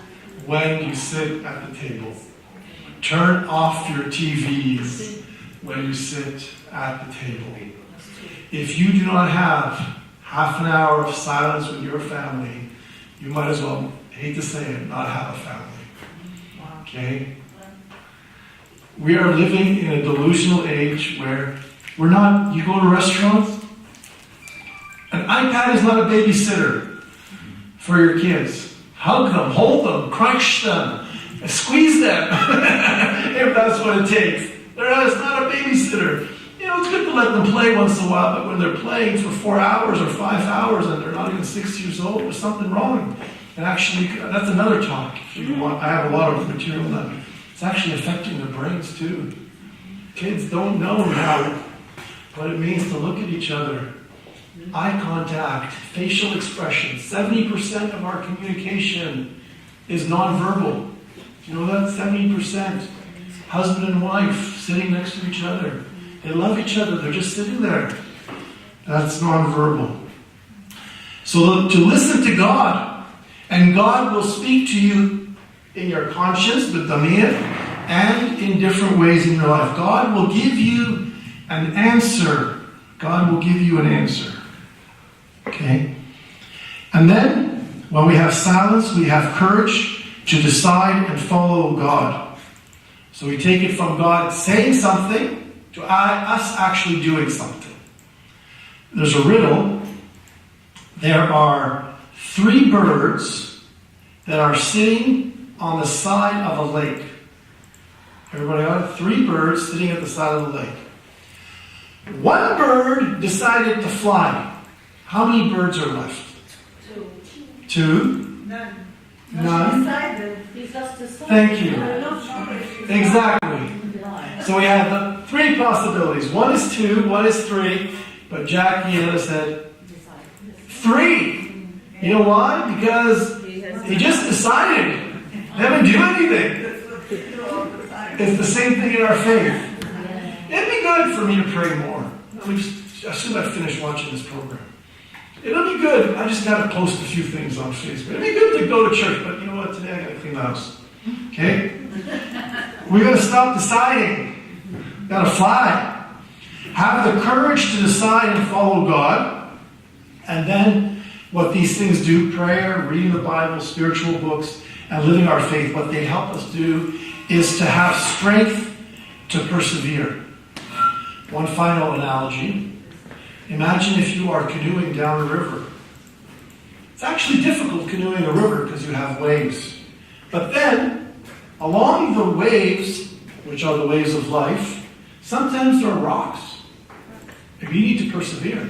when you sit at the table. Turn off your TVs when you sit at the table. If you do not have half an hour of silence with your family, you might as well, hate to say it, not have a family. Okay? We are living in a delusional age where we're not, you go to restaurants, an iPad is not a babysitter for your kids. Hug them, hold them, crush them, squeeze them, if that's what it takes. It's not a babysitter. You know, it's good to let them play once in a while, but when they're playing for 4 hours or 5 hours and they're not even 6 years old, there's something wrong. And actually, that's another talk. I have a lot of material on that. It's actually affecting their brains too. Kids don't know now what it means to look at each other. Eye contact, facial expression. 70% of our communication is nonverbal. Do you know that? 70%. Husband and wife sitting next to each other. They love each other. They're just sitting there. That's nonverbal. So to listen to God, and God will speak to you in your conscience, the damir, and in different ways in your life. God will give you an answer. God will give you an answer. Okay? And then, when we have silence, we have courage to decide and follow God. So we take it from God saying something to us actually doing something. There's a riddle. There are 3 birds that are sitting on the side of a lake. Everybody got it? 3 birds sitting at the side of the lake. One bird decided to fly. How many birds are left? 2? None. None. He's just decided. Thank you. Exactly. So we have the 3 possibilities. One is 2, one is 3, but Jackie and us said 3. You know why? Because he just decided. They haven't done anything. It's the same thing in our faith. It'd be good for me to pray more. As soon as I finish watching this program. It'll be good. I just got to post a few things on Facebook. It'd be good to go to church, but you know what? Today I got to clean the house. Okay? We're going to stop deciding. Got to fly. have the courage to decide and follow God. And then what these things do, prayer, reading the Bible, spiritual books, and living our faith, what they help us do is to have strength to persevere. One final analogy. Imagine if you are canoeing down the river. It's actually difficult canoeing a river because you have waves. But then, along the waves, which are the waves of life, sometimes there are rocks. And you need to persevere.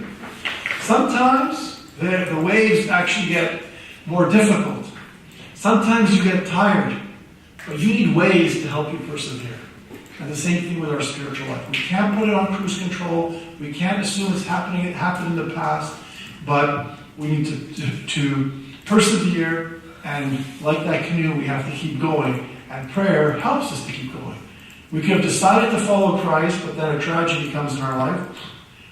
Sometimes the waves actually get more difficult. Sometimes you get tired. But you need ways to help you persevere. And the same thing with our spiritual life. We can't put it on cruise control. We can't assume it happened in the past. But we need to persevere. And like that canoe, we have to keep going. And prayer helps us to keep going. We could have decided to follow Christ, but then a tragedy comes in our life.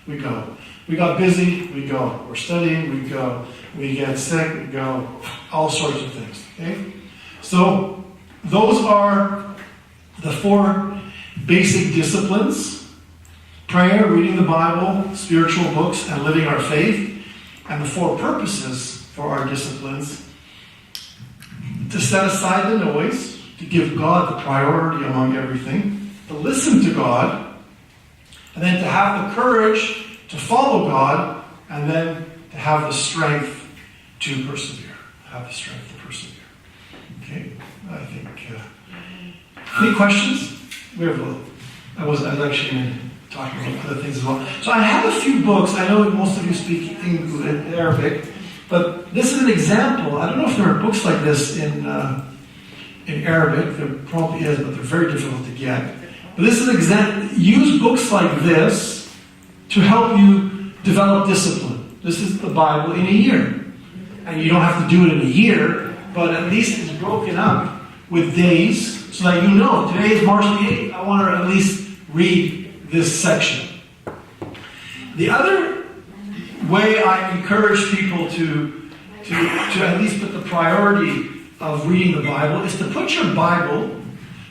We go. We got busy, we go. We're studying, we go. We get sick, we go. All sorts of things. Okay? So, those are the 4 basic disciplines: prayer, reading the Bible, spiritual books, and living our faith. And the 4 purposes for our disciplines: to set aside the noise, to give God the priority among everything, to listen to God, and then to have the courage to follow God, and then to have the strength to persevere. Have the strength to persevere. Okay? I think. Any questions? I was actually talking about other things as well. So I have a few books. I know most of you speak Arabic, but this is an example. I don't know if there are books like this in Arabic. There probably is, but they're very difficult to get. But this is an example. Use books like this to help you develop discipline. This is the Bible in a year. And you don't have to do it in a year, but at least it's broken up with days so that you know, today is March the 8th. I want to at least read this section. The other way I encourage people to at least put the priority of reading the Bible is to put your Bible,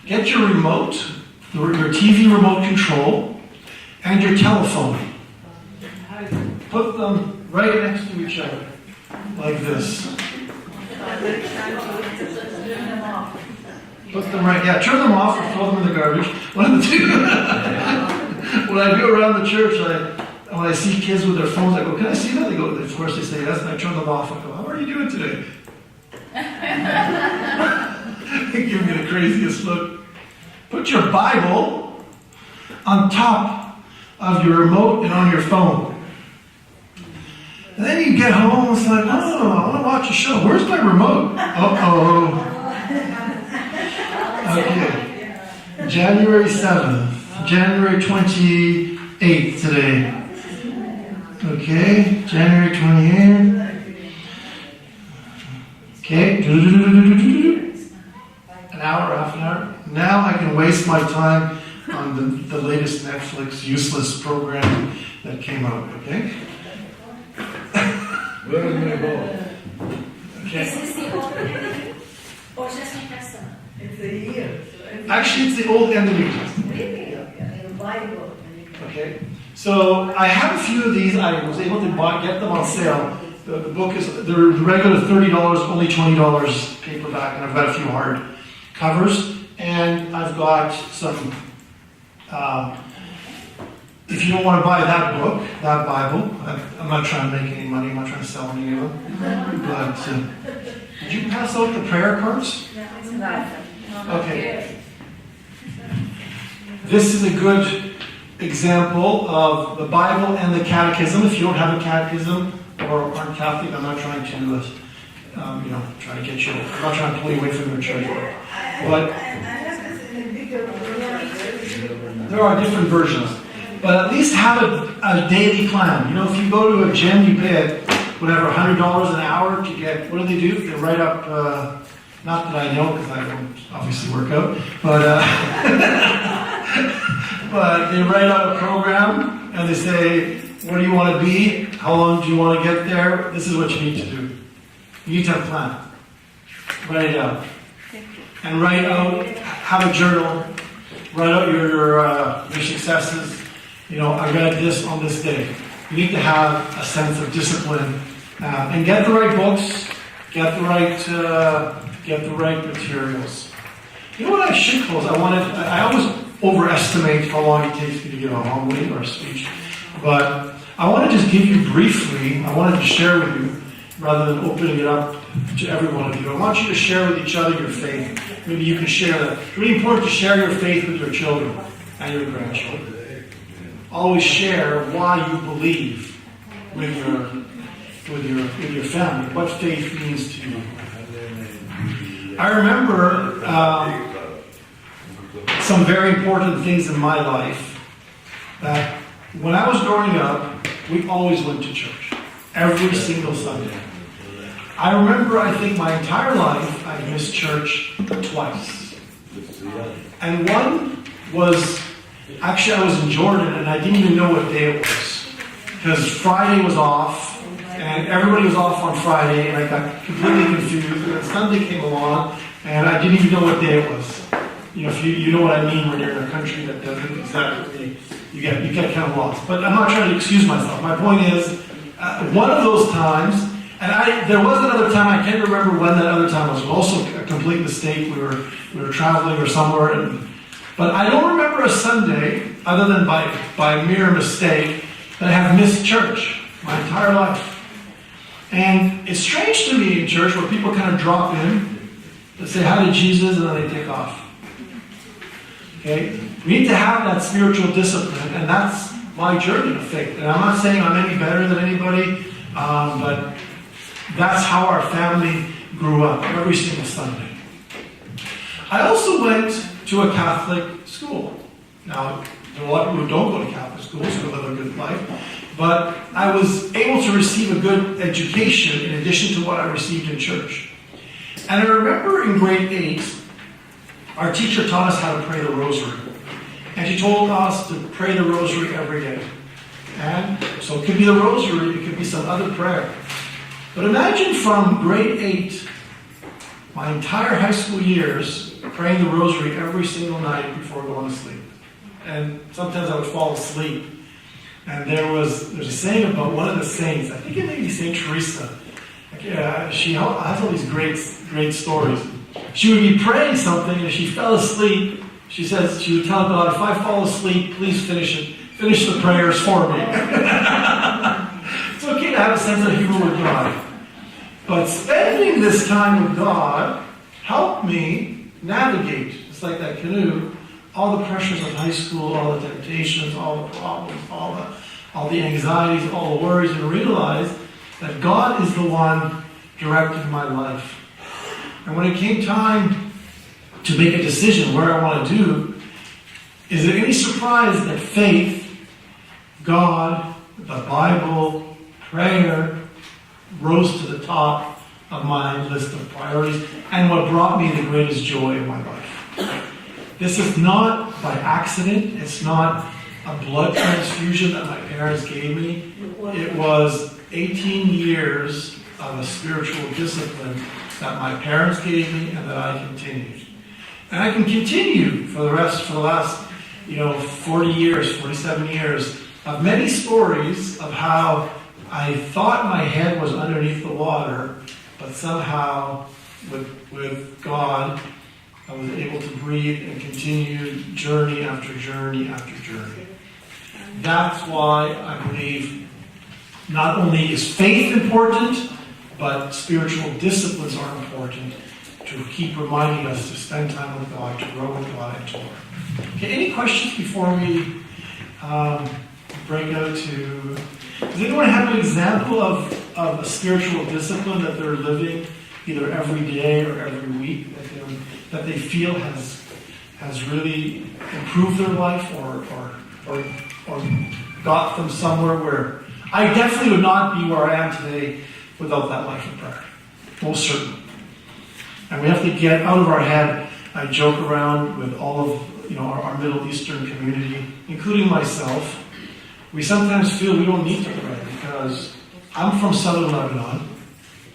get your remote, your TV remote control, and your telephone. Put them right next to each other, like this. Put them right, turn them off or throw them in the garbage. One of the two. When I go around the church, when I see kids with their phones, I go, "Can I see that?" They go, of course they say yes, and I turn them off. I go, "How are you doing today?" They give me the craziest look. Put your Bible on top of your remote and on your phone. And then you get home, it's like, "Oh, I want to watch a show. Where's my remote?" Uh-oh. Okay. January 7th. January 28th today. Okay. January 28th. Okay. An hour, half an hour. Now I can waste my time on the latest Netflix useless program that came out. Okay? Where am I going to go? Okay. Is this the Old Enemy or just New Testament? It's a year. Actually, it's the Old and the New Testament. Really? In the Bible. Okay. So I have a few of these. I was able to get them on sale. The book is they're regular $30, only $20 paperback, and I've got a few hard covers, and I've got some. If you don't want to buy that book, that Bible, I'm not trying to make any money. I'm not trying to sell any of them. But did you pass out the prayer cards? Okay. This is a good example of the Bible and the Catechism. If you don't have a catechism or aren't Catholic, I'm not trying to, try to get you. I'm not trying to pull you away from your church. But there are different versions. But at least have a daily plan. If you go to a gym, you pay $100 an hour to get. What do? They write up. Not that I know, because I don't obviously work out. But but they write out a program and they say, "What do you want to be? How long do you want to get there? This is what you need to do. You need to have a plan. Write it out, and write out. Have a journal. Write out your successes." I read this on this day. You need to have a sense of discipline and get the right books, get the right materials. You know what I should close? I always overestimate how long it takes me to give a homily or a speech, but I want to just give you briefly, I wanted to share with you, rather than opening it up to every one of you. I want you to share with each other your faith. Maybe you can share that. It's really important to share your faith with your children and your grandchildren. Always share why you believe with your family, what faith means to you. I remember some very important things in my life that when I was growing up, we always went to church every single Sunday. I remember, I think my entire life, I missed church twice. And one was, actually I was in Jordan and I didn't even know what day it was. Because Friday was off, and everybody was off on Friday, and I got completely confused. And then Sunday came along, and I didn't even know what day it was. If you know what I mean when you're in a country that doesn't exactly, you get kind of lost. But I'm not trying to excuse myself. My point is, one of those times, and there was another time, I can't remember when that other time was. It was also a complete mistake. We were traveling or somewhere, but I don't remember a Sunday, other than by mere mistake, that I have missed church my entire life. And it's strange to me in church where people kind of drop in, they say hi to Jesus, and then they take off. Okay? We need to have that spiritual discipline, and that's my journey of faith. And I'm not saying I'm any better than anybody, but that's how our family grew up every single Sunday. I also went to a Catholic school. Now, there are a lot of people who don't go to Catholic schools who live a good life, but I was able to receive a good education in addition to what I received in church. And I remember in grade 8, our teacher taught us how to pray the rosary. And she told us to pray the rosary every day. And so it could be the rosary, it could be some other prayer. But imagine from grade 8, my entire high school years, praying the rosary every single night before going to sleep. And sometimes I would fall asleep. And there's a saying about one of the saints, I think it may be St. Teresa. She has all these great stories. She would be praying something, and if she fell asleep, she would tell God, if I fall asleep, please finish it. Finish the prayers for me. It's okay to have a sense of humor with God. But spending this time with God helped me navigate, just like that canoe, all the pressures of high school, all the temptations, all the problems, all the anxieties, all the worries, and realize that God is the one directing my life. And when it came time to make a decision where I want to do, is it any surprise that faith, God, the Bible, prayer, rose to the top of my list of priorities and what brought me the greatest joy in my life. This is not by accident. It's not a blood transfusion that my parents gave me. It was 18 years of a spiritual discipline that my parents gave me and that I continued. And I can continue for the last 40 years, 47 years, of many stories of how I thought my head was underneath the water, but somehow with God, I was able to breathe and continue journey after journey after journey. That's why I believe not only is faith important, but spiritual disciplines are important to keep reminding us to spend time with God, to grow with God, and to learn. Okay, any questions before we break out to... Does anyone have an example of a spiritual discipline that they're living either every day or every week that they feel has really improved their life or got them somewhere where... I definitely would not be where I am today without that life of prayer. Most certainly. And we have to get out of our head. I joke around with all of our Middle Eastern community, including myself. We sometimes feel we don't need to pray because I'm from southern Lebanon,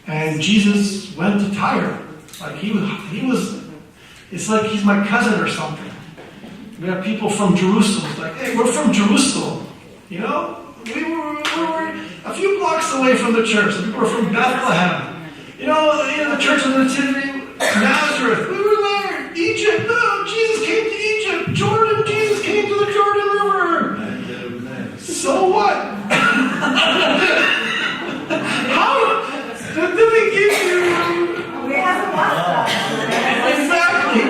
and Jesus went to Tyre. Like he was. It's like he's my cousin or something. We have people from Jerusalem. It's like, hey, we're from Jerusalem. You know, we were a few blocks away from the church. We were from Bethlehem. You know, the Church of the Nativity, Nazareth. We were there. Egypt. No, Jesus came to Egypt. Jordan. Jesus came to the Jordan River. So what? How did they give you? We have a pasta. Exactly.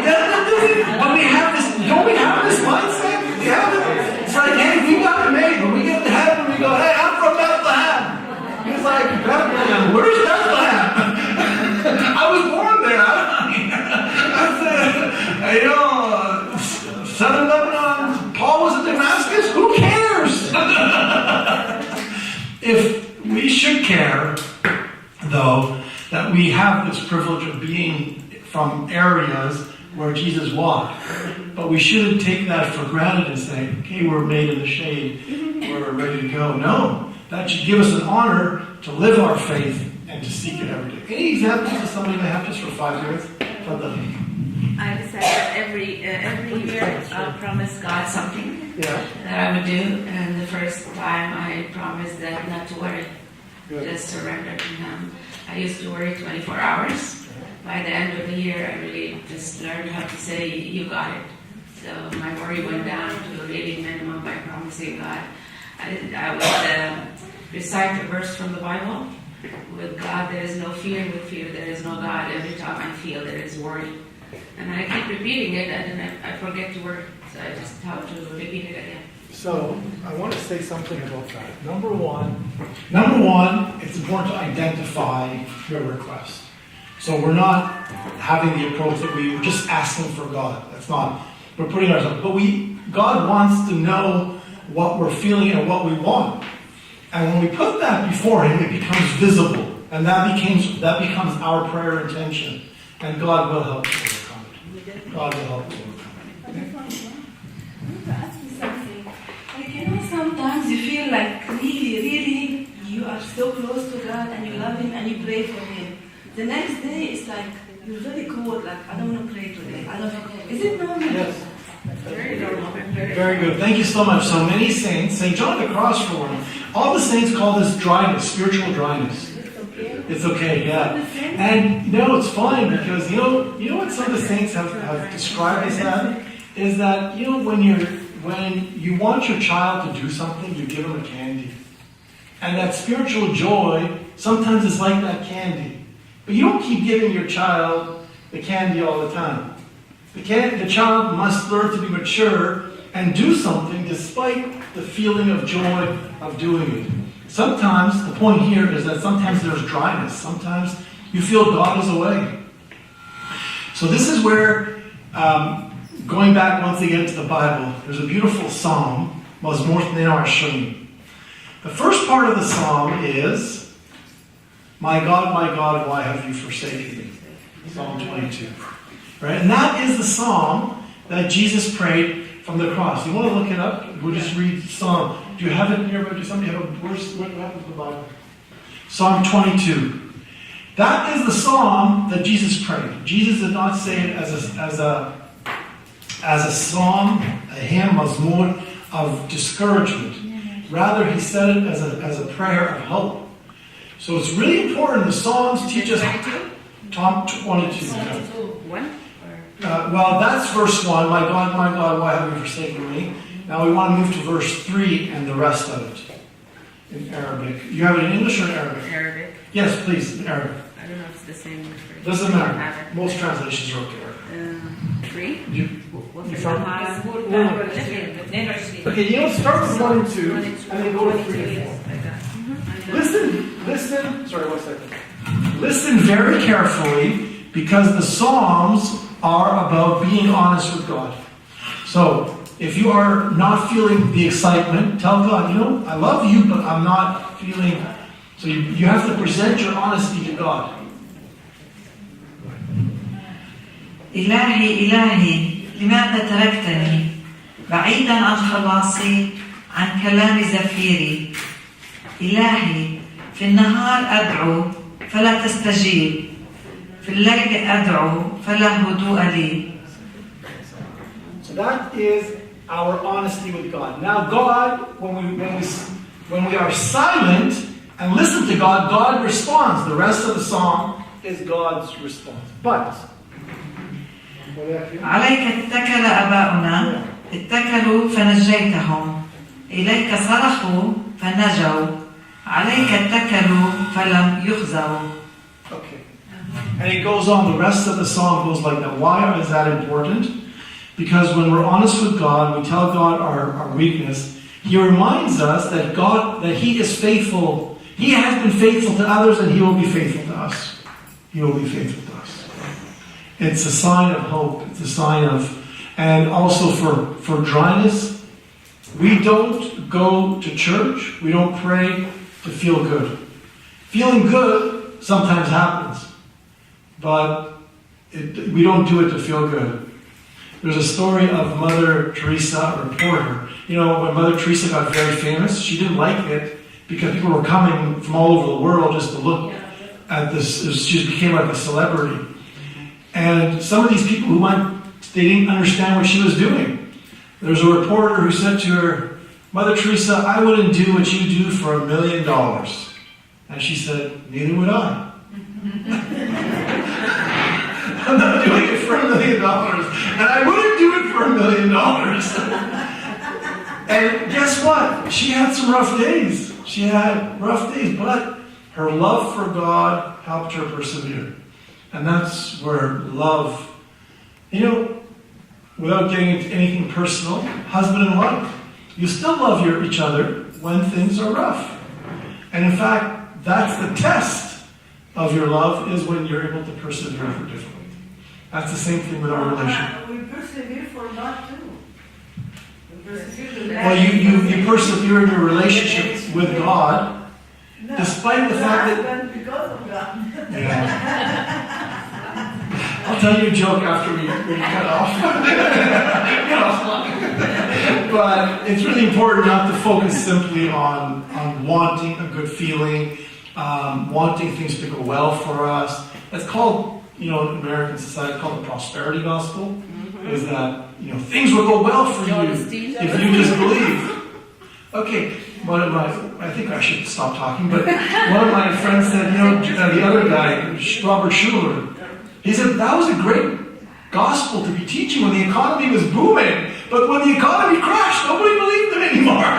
But we have this. Don't we have this mindset? We have it. It's like, hey, we got it made. When we get to heaven, we go, hey, I'm from Bethlehem. He's like, Bethlehem. Where's Bethlehem? I was born there. You know, Southern Lebanon. Paul was in Damascus. Who cares? If we should care, though, that we have this privilege of being from areas where Jesus walked, but we shouldn't take that for granted and say, okay, we're made in the shade, we're ready to go. No, that should give us an honor to live our faith and to seek it every day. Any examples of somebody may have just for 5 minutes? I decided every year I'll promise God something that I would do, and the first time I promised that not to worry, just surrender to Him. I used to worry 24 hours. By the end of the year, I really just learned how to say, you got it. So my worry went down to a really minimum by promising God. I would recite a verse from the Bible. With God there is no fear, with fear there is no God. Every time I feel there is worry. And I keep repeating it, and then I forget to worry. So I just have to repeat it again. So I want to say something about that. Number one, it's important to identify your request. So we're not having the approach that we were just asking for God. That's not. We're putting ourselves. But God wants to know what we're feeling and what we want. And when we put that before Him, it becomes visible, and that becomes our prayer intention. And God will help you overcome it. God will help you overcome it. Like, you know, sometimes you feel like really, you are so close to God and you love Him and you pray for Him. The next day, it's like, you're very cold, like, I don't want to pray today. Is it normal? Yes. Very good. Thank you so much. So many saints, St. John of the Cross for one, all the saints call this dryness, spiritual dryness. It's okay, yeah. And no, it's fine because you know what some of the saints have described as that is that when you want your child to do something, you give them a candy, and that spiritual joy sometimes is like that candy. But you don't keep giving your child the candy all the time. The child must learn to be mature and do something despite the feeling of joy of doing it. Sometimes, the point here is that sometimes there's dryness. Sometimes you feel God is away. So this is where, going back once again to the Bible, there's a beautiful psalm, Mazmor 22. The first part of the psalm is, my God, why have you forsaken me? Psalm 22. Right? And that is the psalm that Jesus prayed from the cross. You want to look it up? We'll just read Psalm. Do you have it in your Bible? Does somebody have a verse? What happens to the Bible? Psalm 22. That is the psalm that Jesus prayed. Jesus did not say it as a psalm, a hymn, mazmor of discouragement. Rather, he said it as a prayer of hope. So it's really important. The Psalms teach us. Psalm 22. Well, that's verse 1. My God, why have you forsaken me? Now we want to move to verse 3 and the rest of it in Arabic. You have it in English or in Arabic? Arabic. Yes, please, in Arabic. I don't know if it's the same. Doesn't matter. Most translations are okay. 3. You found it? Okay, Okay, start with 1 and 2, and then go to 3 and 4. Listen. Sorry, 1 second. Listen very carefully, because the Psalms are about being honest with God. So, if you are not feeling the excitement, tell God, I love you, but I'm not feeling... So you have to present your honesty to God. إلهي لماذا تركتني بعيدا عن خلاصي عن كلام زفيري إلهي في النهار أدعو فلا تستجيب في الليل أدعو فلا هدوء لي. So that is our honesty with God. Now God, when we are silent and listen to God, God responds. The rest of the song is God's response. But عليك اتكل آباؤنا اتكلوا فنجيتهم إليك صرخوا فنجوا عليك اتكلوا فلم يخزوا. okay. And it goes on, the rest of the song goes like that. Why is that important? Because when we're honest with God, we tell God our weakness, He reminds us that He is faithful. He has been faithful to others and He will be faithful to us. He will be faithful to us. It's a sign of hope. It's a sign of, and also for dryness, we don't go to church, we don't pray to feel good. Feeling good sometimes happens, but we don't do it to feel good. There's a story of Mother Teresa, a reporter. You know, when Mother Teresa got very famous, she didn't like it because people were coming from all over the world just to look at this. She became like a celebrity. And some of these people who went, they didn't understand what she was doing. There's a reporter who said to her, Mother Teresa, I wouldn't do what you do for $1 million. And she said, neither would I. I'm not doing it for $1 million. And I wouldn't do it for $1 million. And guess what? She had some rough days. She had rough days, but her love for God helped her persevere. And that's where love, without getting into anything personal, husband and wife, you still love each other when things are rough. And in fact, that's the test of your love, is when you're able to persevere for difficulty. That's the same thing with our relationship. We persevere for God too. We persevere. Well, you persevere in your relationship with God, despite the fact that... Because of God. Yeah. I'll tell you a joke after we cut off. But it's really important not to focus simply on wanting a good feeling, wanting things to go well for us. That's called, in American society, called the prosperity gospel. Is that, things will go well for you if you just believe. Okay, I think I should stop talking, but one of my friends said, the other guy, Robert Schuller, he said, that was a great gospel to be teaching when the economy was booming, but when the economy crashed, nobody believed him anymore.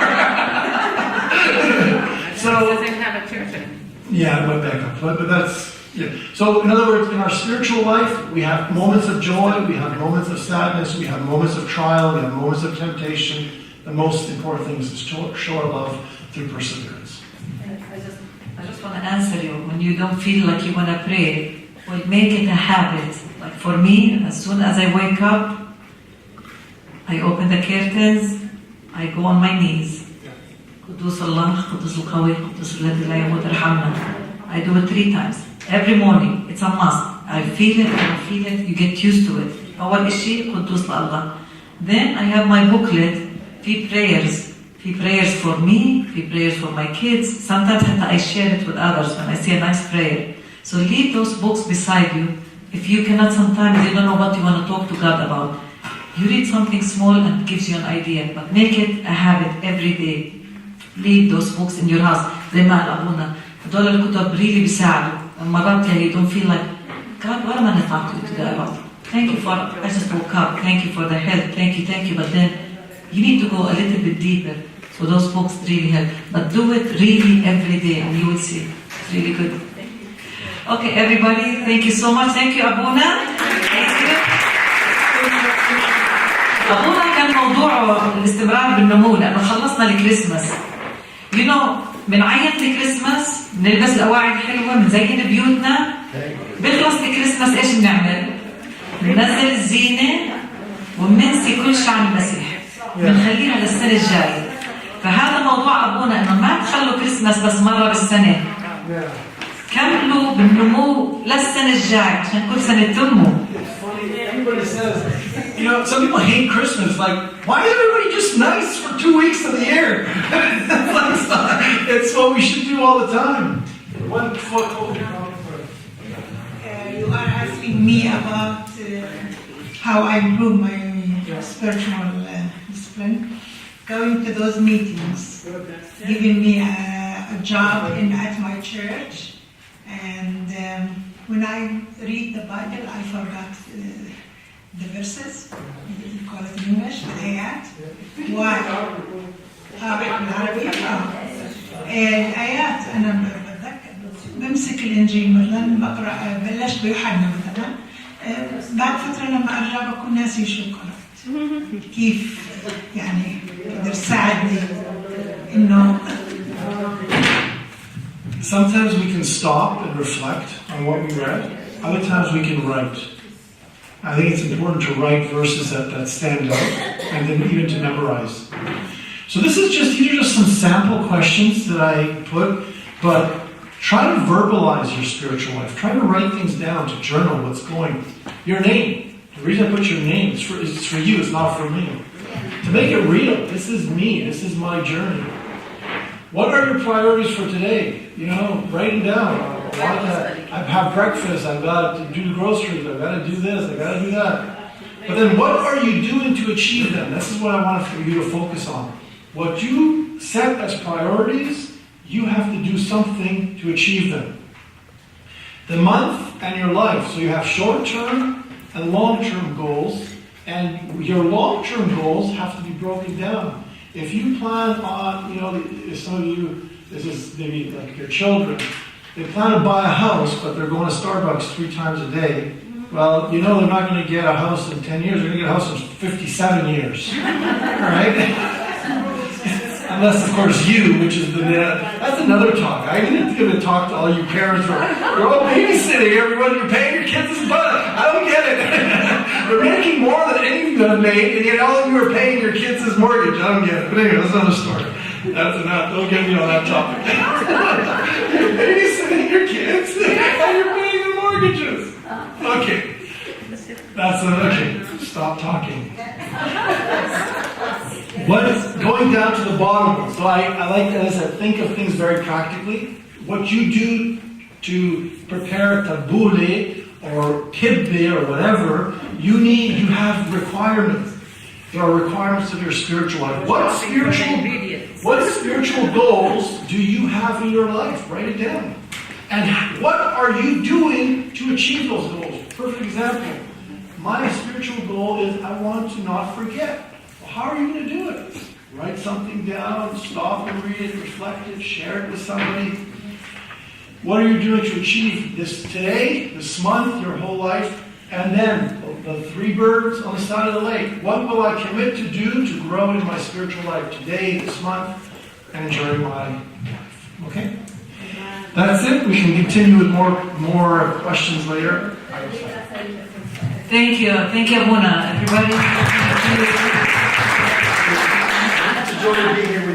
So, doesn't have a church. Yeah, it went back up, but that's, yeah. So, in other words, in our spiritual life, we have moments of joy, we have moments of sadness, we have moments of trial, we have moments of temptation. The most important thing is to show our love through perseverance. I just want to answer you. When you don't feel like you want to pray, well, make it a habit. Like for me, as soon as I wake up, I open the curtains, I go on my knees. قدوس الله قدوس القوي قدوس الذي لا يموت ارحمنا. I do it 3 times. Every morning. It's a must. I feel it, you get used to it. أول إشي قدوس لله. Then I have my booklet. في prayers for me, في prayers for my kids. Sometimes I share it with others when I say a nice prayer. So leave those books beside you. If you cannot, sometimes you don't know what you want to talk to God about. You read something small and it gives you an idea, but make it a habit every day. Leave those books in your house. زي ما قال أبونا هدول الكتب really بيساعدوا. مرات you don't feel like, God, what am I going to talk to you today about? Thank you for, I just woke up. Thank you for the help. Thank you. But then you need to go a little bit deeper. So those books really help. But do it really every day and you will see. It's really good. Okay, everybody, thank you so much. Thank you, Abuna. Thank you. أبونا كان موضوعه الاستمرار بالنمو لأنه خلصنا الكريسماس. بنعيط الكريسماس، بنلبس الأواعي الحلوة، بنزين بيوتنا. بيخلص الكريسماس إيش بنعمل؟ بننزل الزينة وبننسي كل شيء عن المسيح. بنخليها للسنة الجاية. فهذا موضوع أبونا إنه ما تخلوا كريسماس بس مرة بالسنة. كملوا بالنمو للسنة الجاية عشان كل سنة تنمو. Everybody says, some people hate Christmas. Like, why is everybody just nice for 2 weeks of the year? It's what we should do all the time. One foot over. You are asking me about how I improve my spiritual discipline, going to those meetings, giving me a job at my church, and when I read the Bible, I forgot the verses. You call it in English, الآيات. Why? بالعربي. الآيات أنا بتذكر بمسك الإنجيل مثلا بقرأ بلشت بيوحنا مثلا بعد فترة لما أرجع بكون ناسي شو قرأت. كيف يعني قدر ساعدني إنه. Sometimes we can stop and reflect on what we read. Other times we can write. I think it's important to write verses that stand out and then even to memorize. So these are just some sample questions that I put, but try to verbalize your spiritual life. Try to write things down, to journal what's going. Your name. The reason I put your name is for you, it's not for me. To make it real. This is me. This is my journey. What are your priorities for today? You know, write them down. I have breakfast. I've got to do the groceries. I've got to do this. I've got to do that. But then what are you doing to achieve them? This is what I want for you to focus on. What you set as priorities, you have to do something to achieve them. The month and your life. So you have short-term and long-term goals. And your long-term goals have to be broken down. If you plan on, if some of you, this is maybe like your children, they plan to buy a house, but they're going to Starbucks 3 times a day. Well, they're not going to get a house in 10 years. They're going to get a house in 57 years. Right? Unless, of course, which is that's another talk. I need to give a talk to all you parents. You're all babysitting everyone. You're paying your kids this butt. I don't get it. They're making more than any of them made, and yet all of you are paying your kids' mortgage. I don't get it. But anyway, that's another story. That's enough. Don't get me on that topic. You're babysitting your kids, and you're paying their mortgages. Okay. Okay. Stop talking. Going down to the bottom. So I like to, as I think of things very practically. What you do to prepare tabbouleh or kibbeh or whatever, you have requirements. There are requirements of your spiritual life. What spiritual goals do you have in your life? Write it down. And what are you doing to achieve those goals? Perfect example. My spiritual goal is I want to not forget. Well, how are you going to do it? Write something down, stop and read it, reflect it, share it with somebody. What are you doing to achieve this today, this month, your whole life? And then the 3 birds on the side of the lake. What will I commit to do to grow in my spiritual life today, this month, and enjoy my life? Okay? That's it. We can continue with more questions later. Thank you. Thank you, Muna. Everybody. Enjoy being here.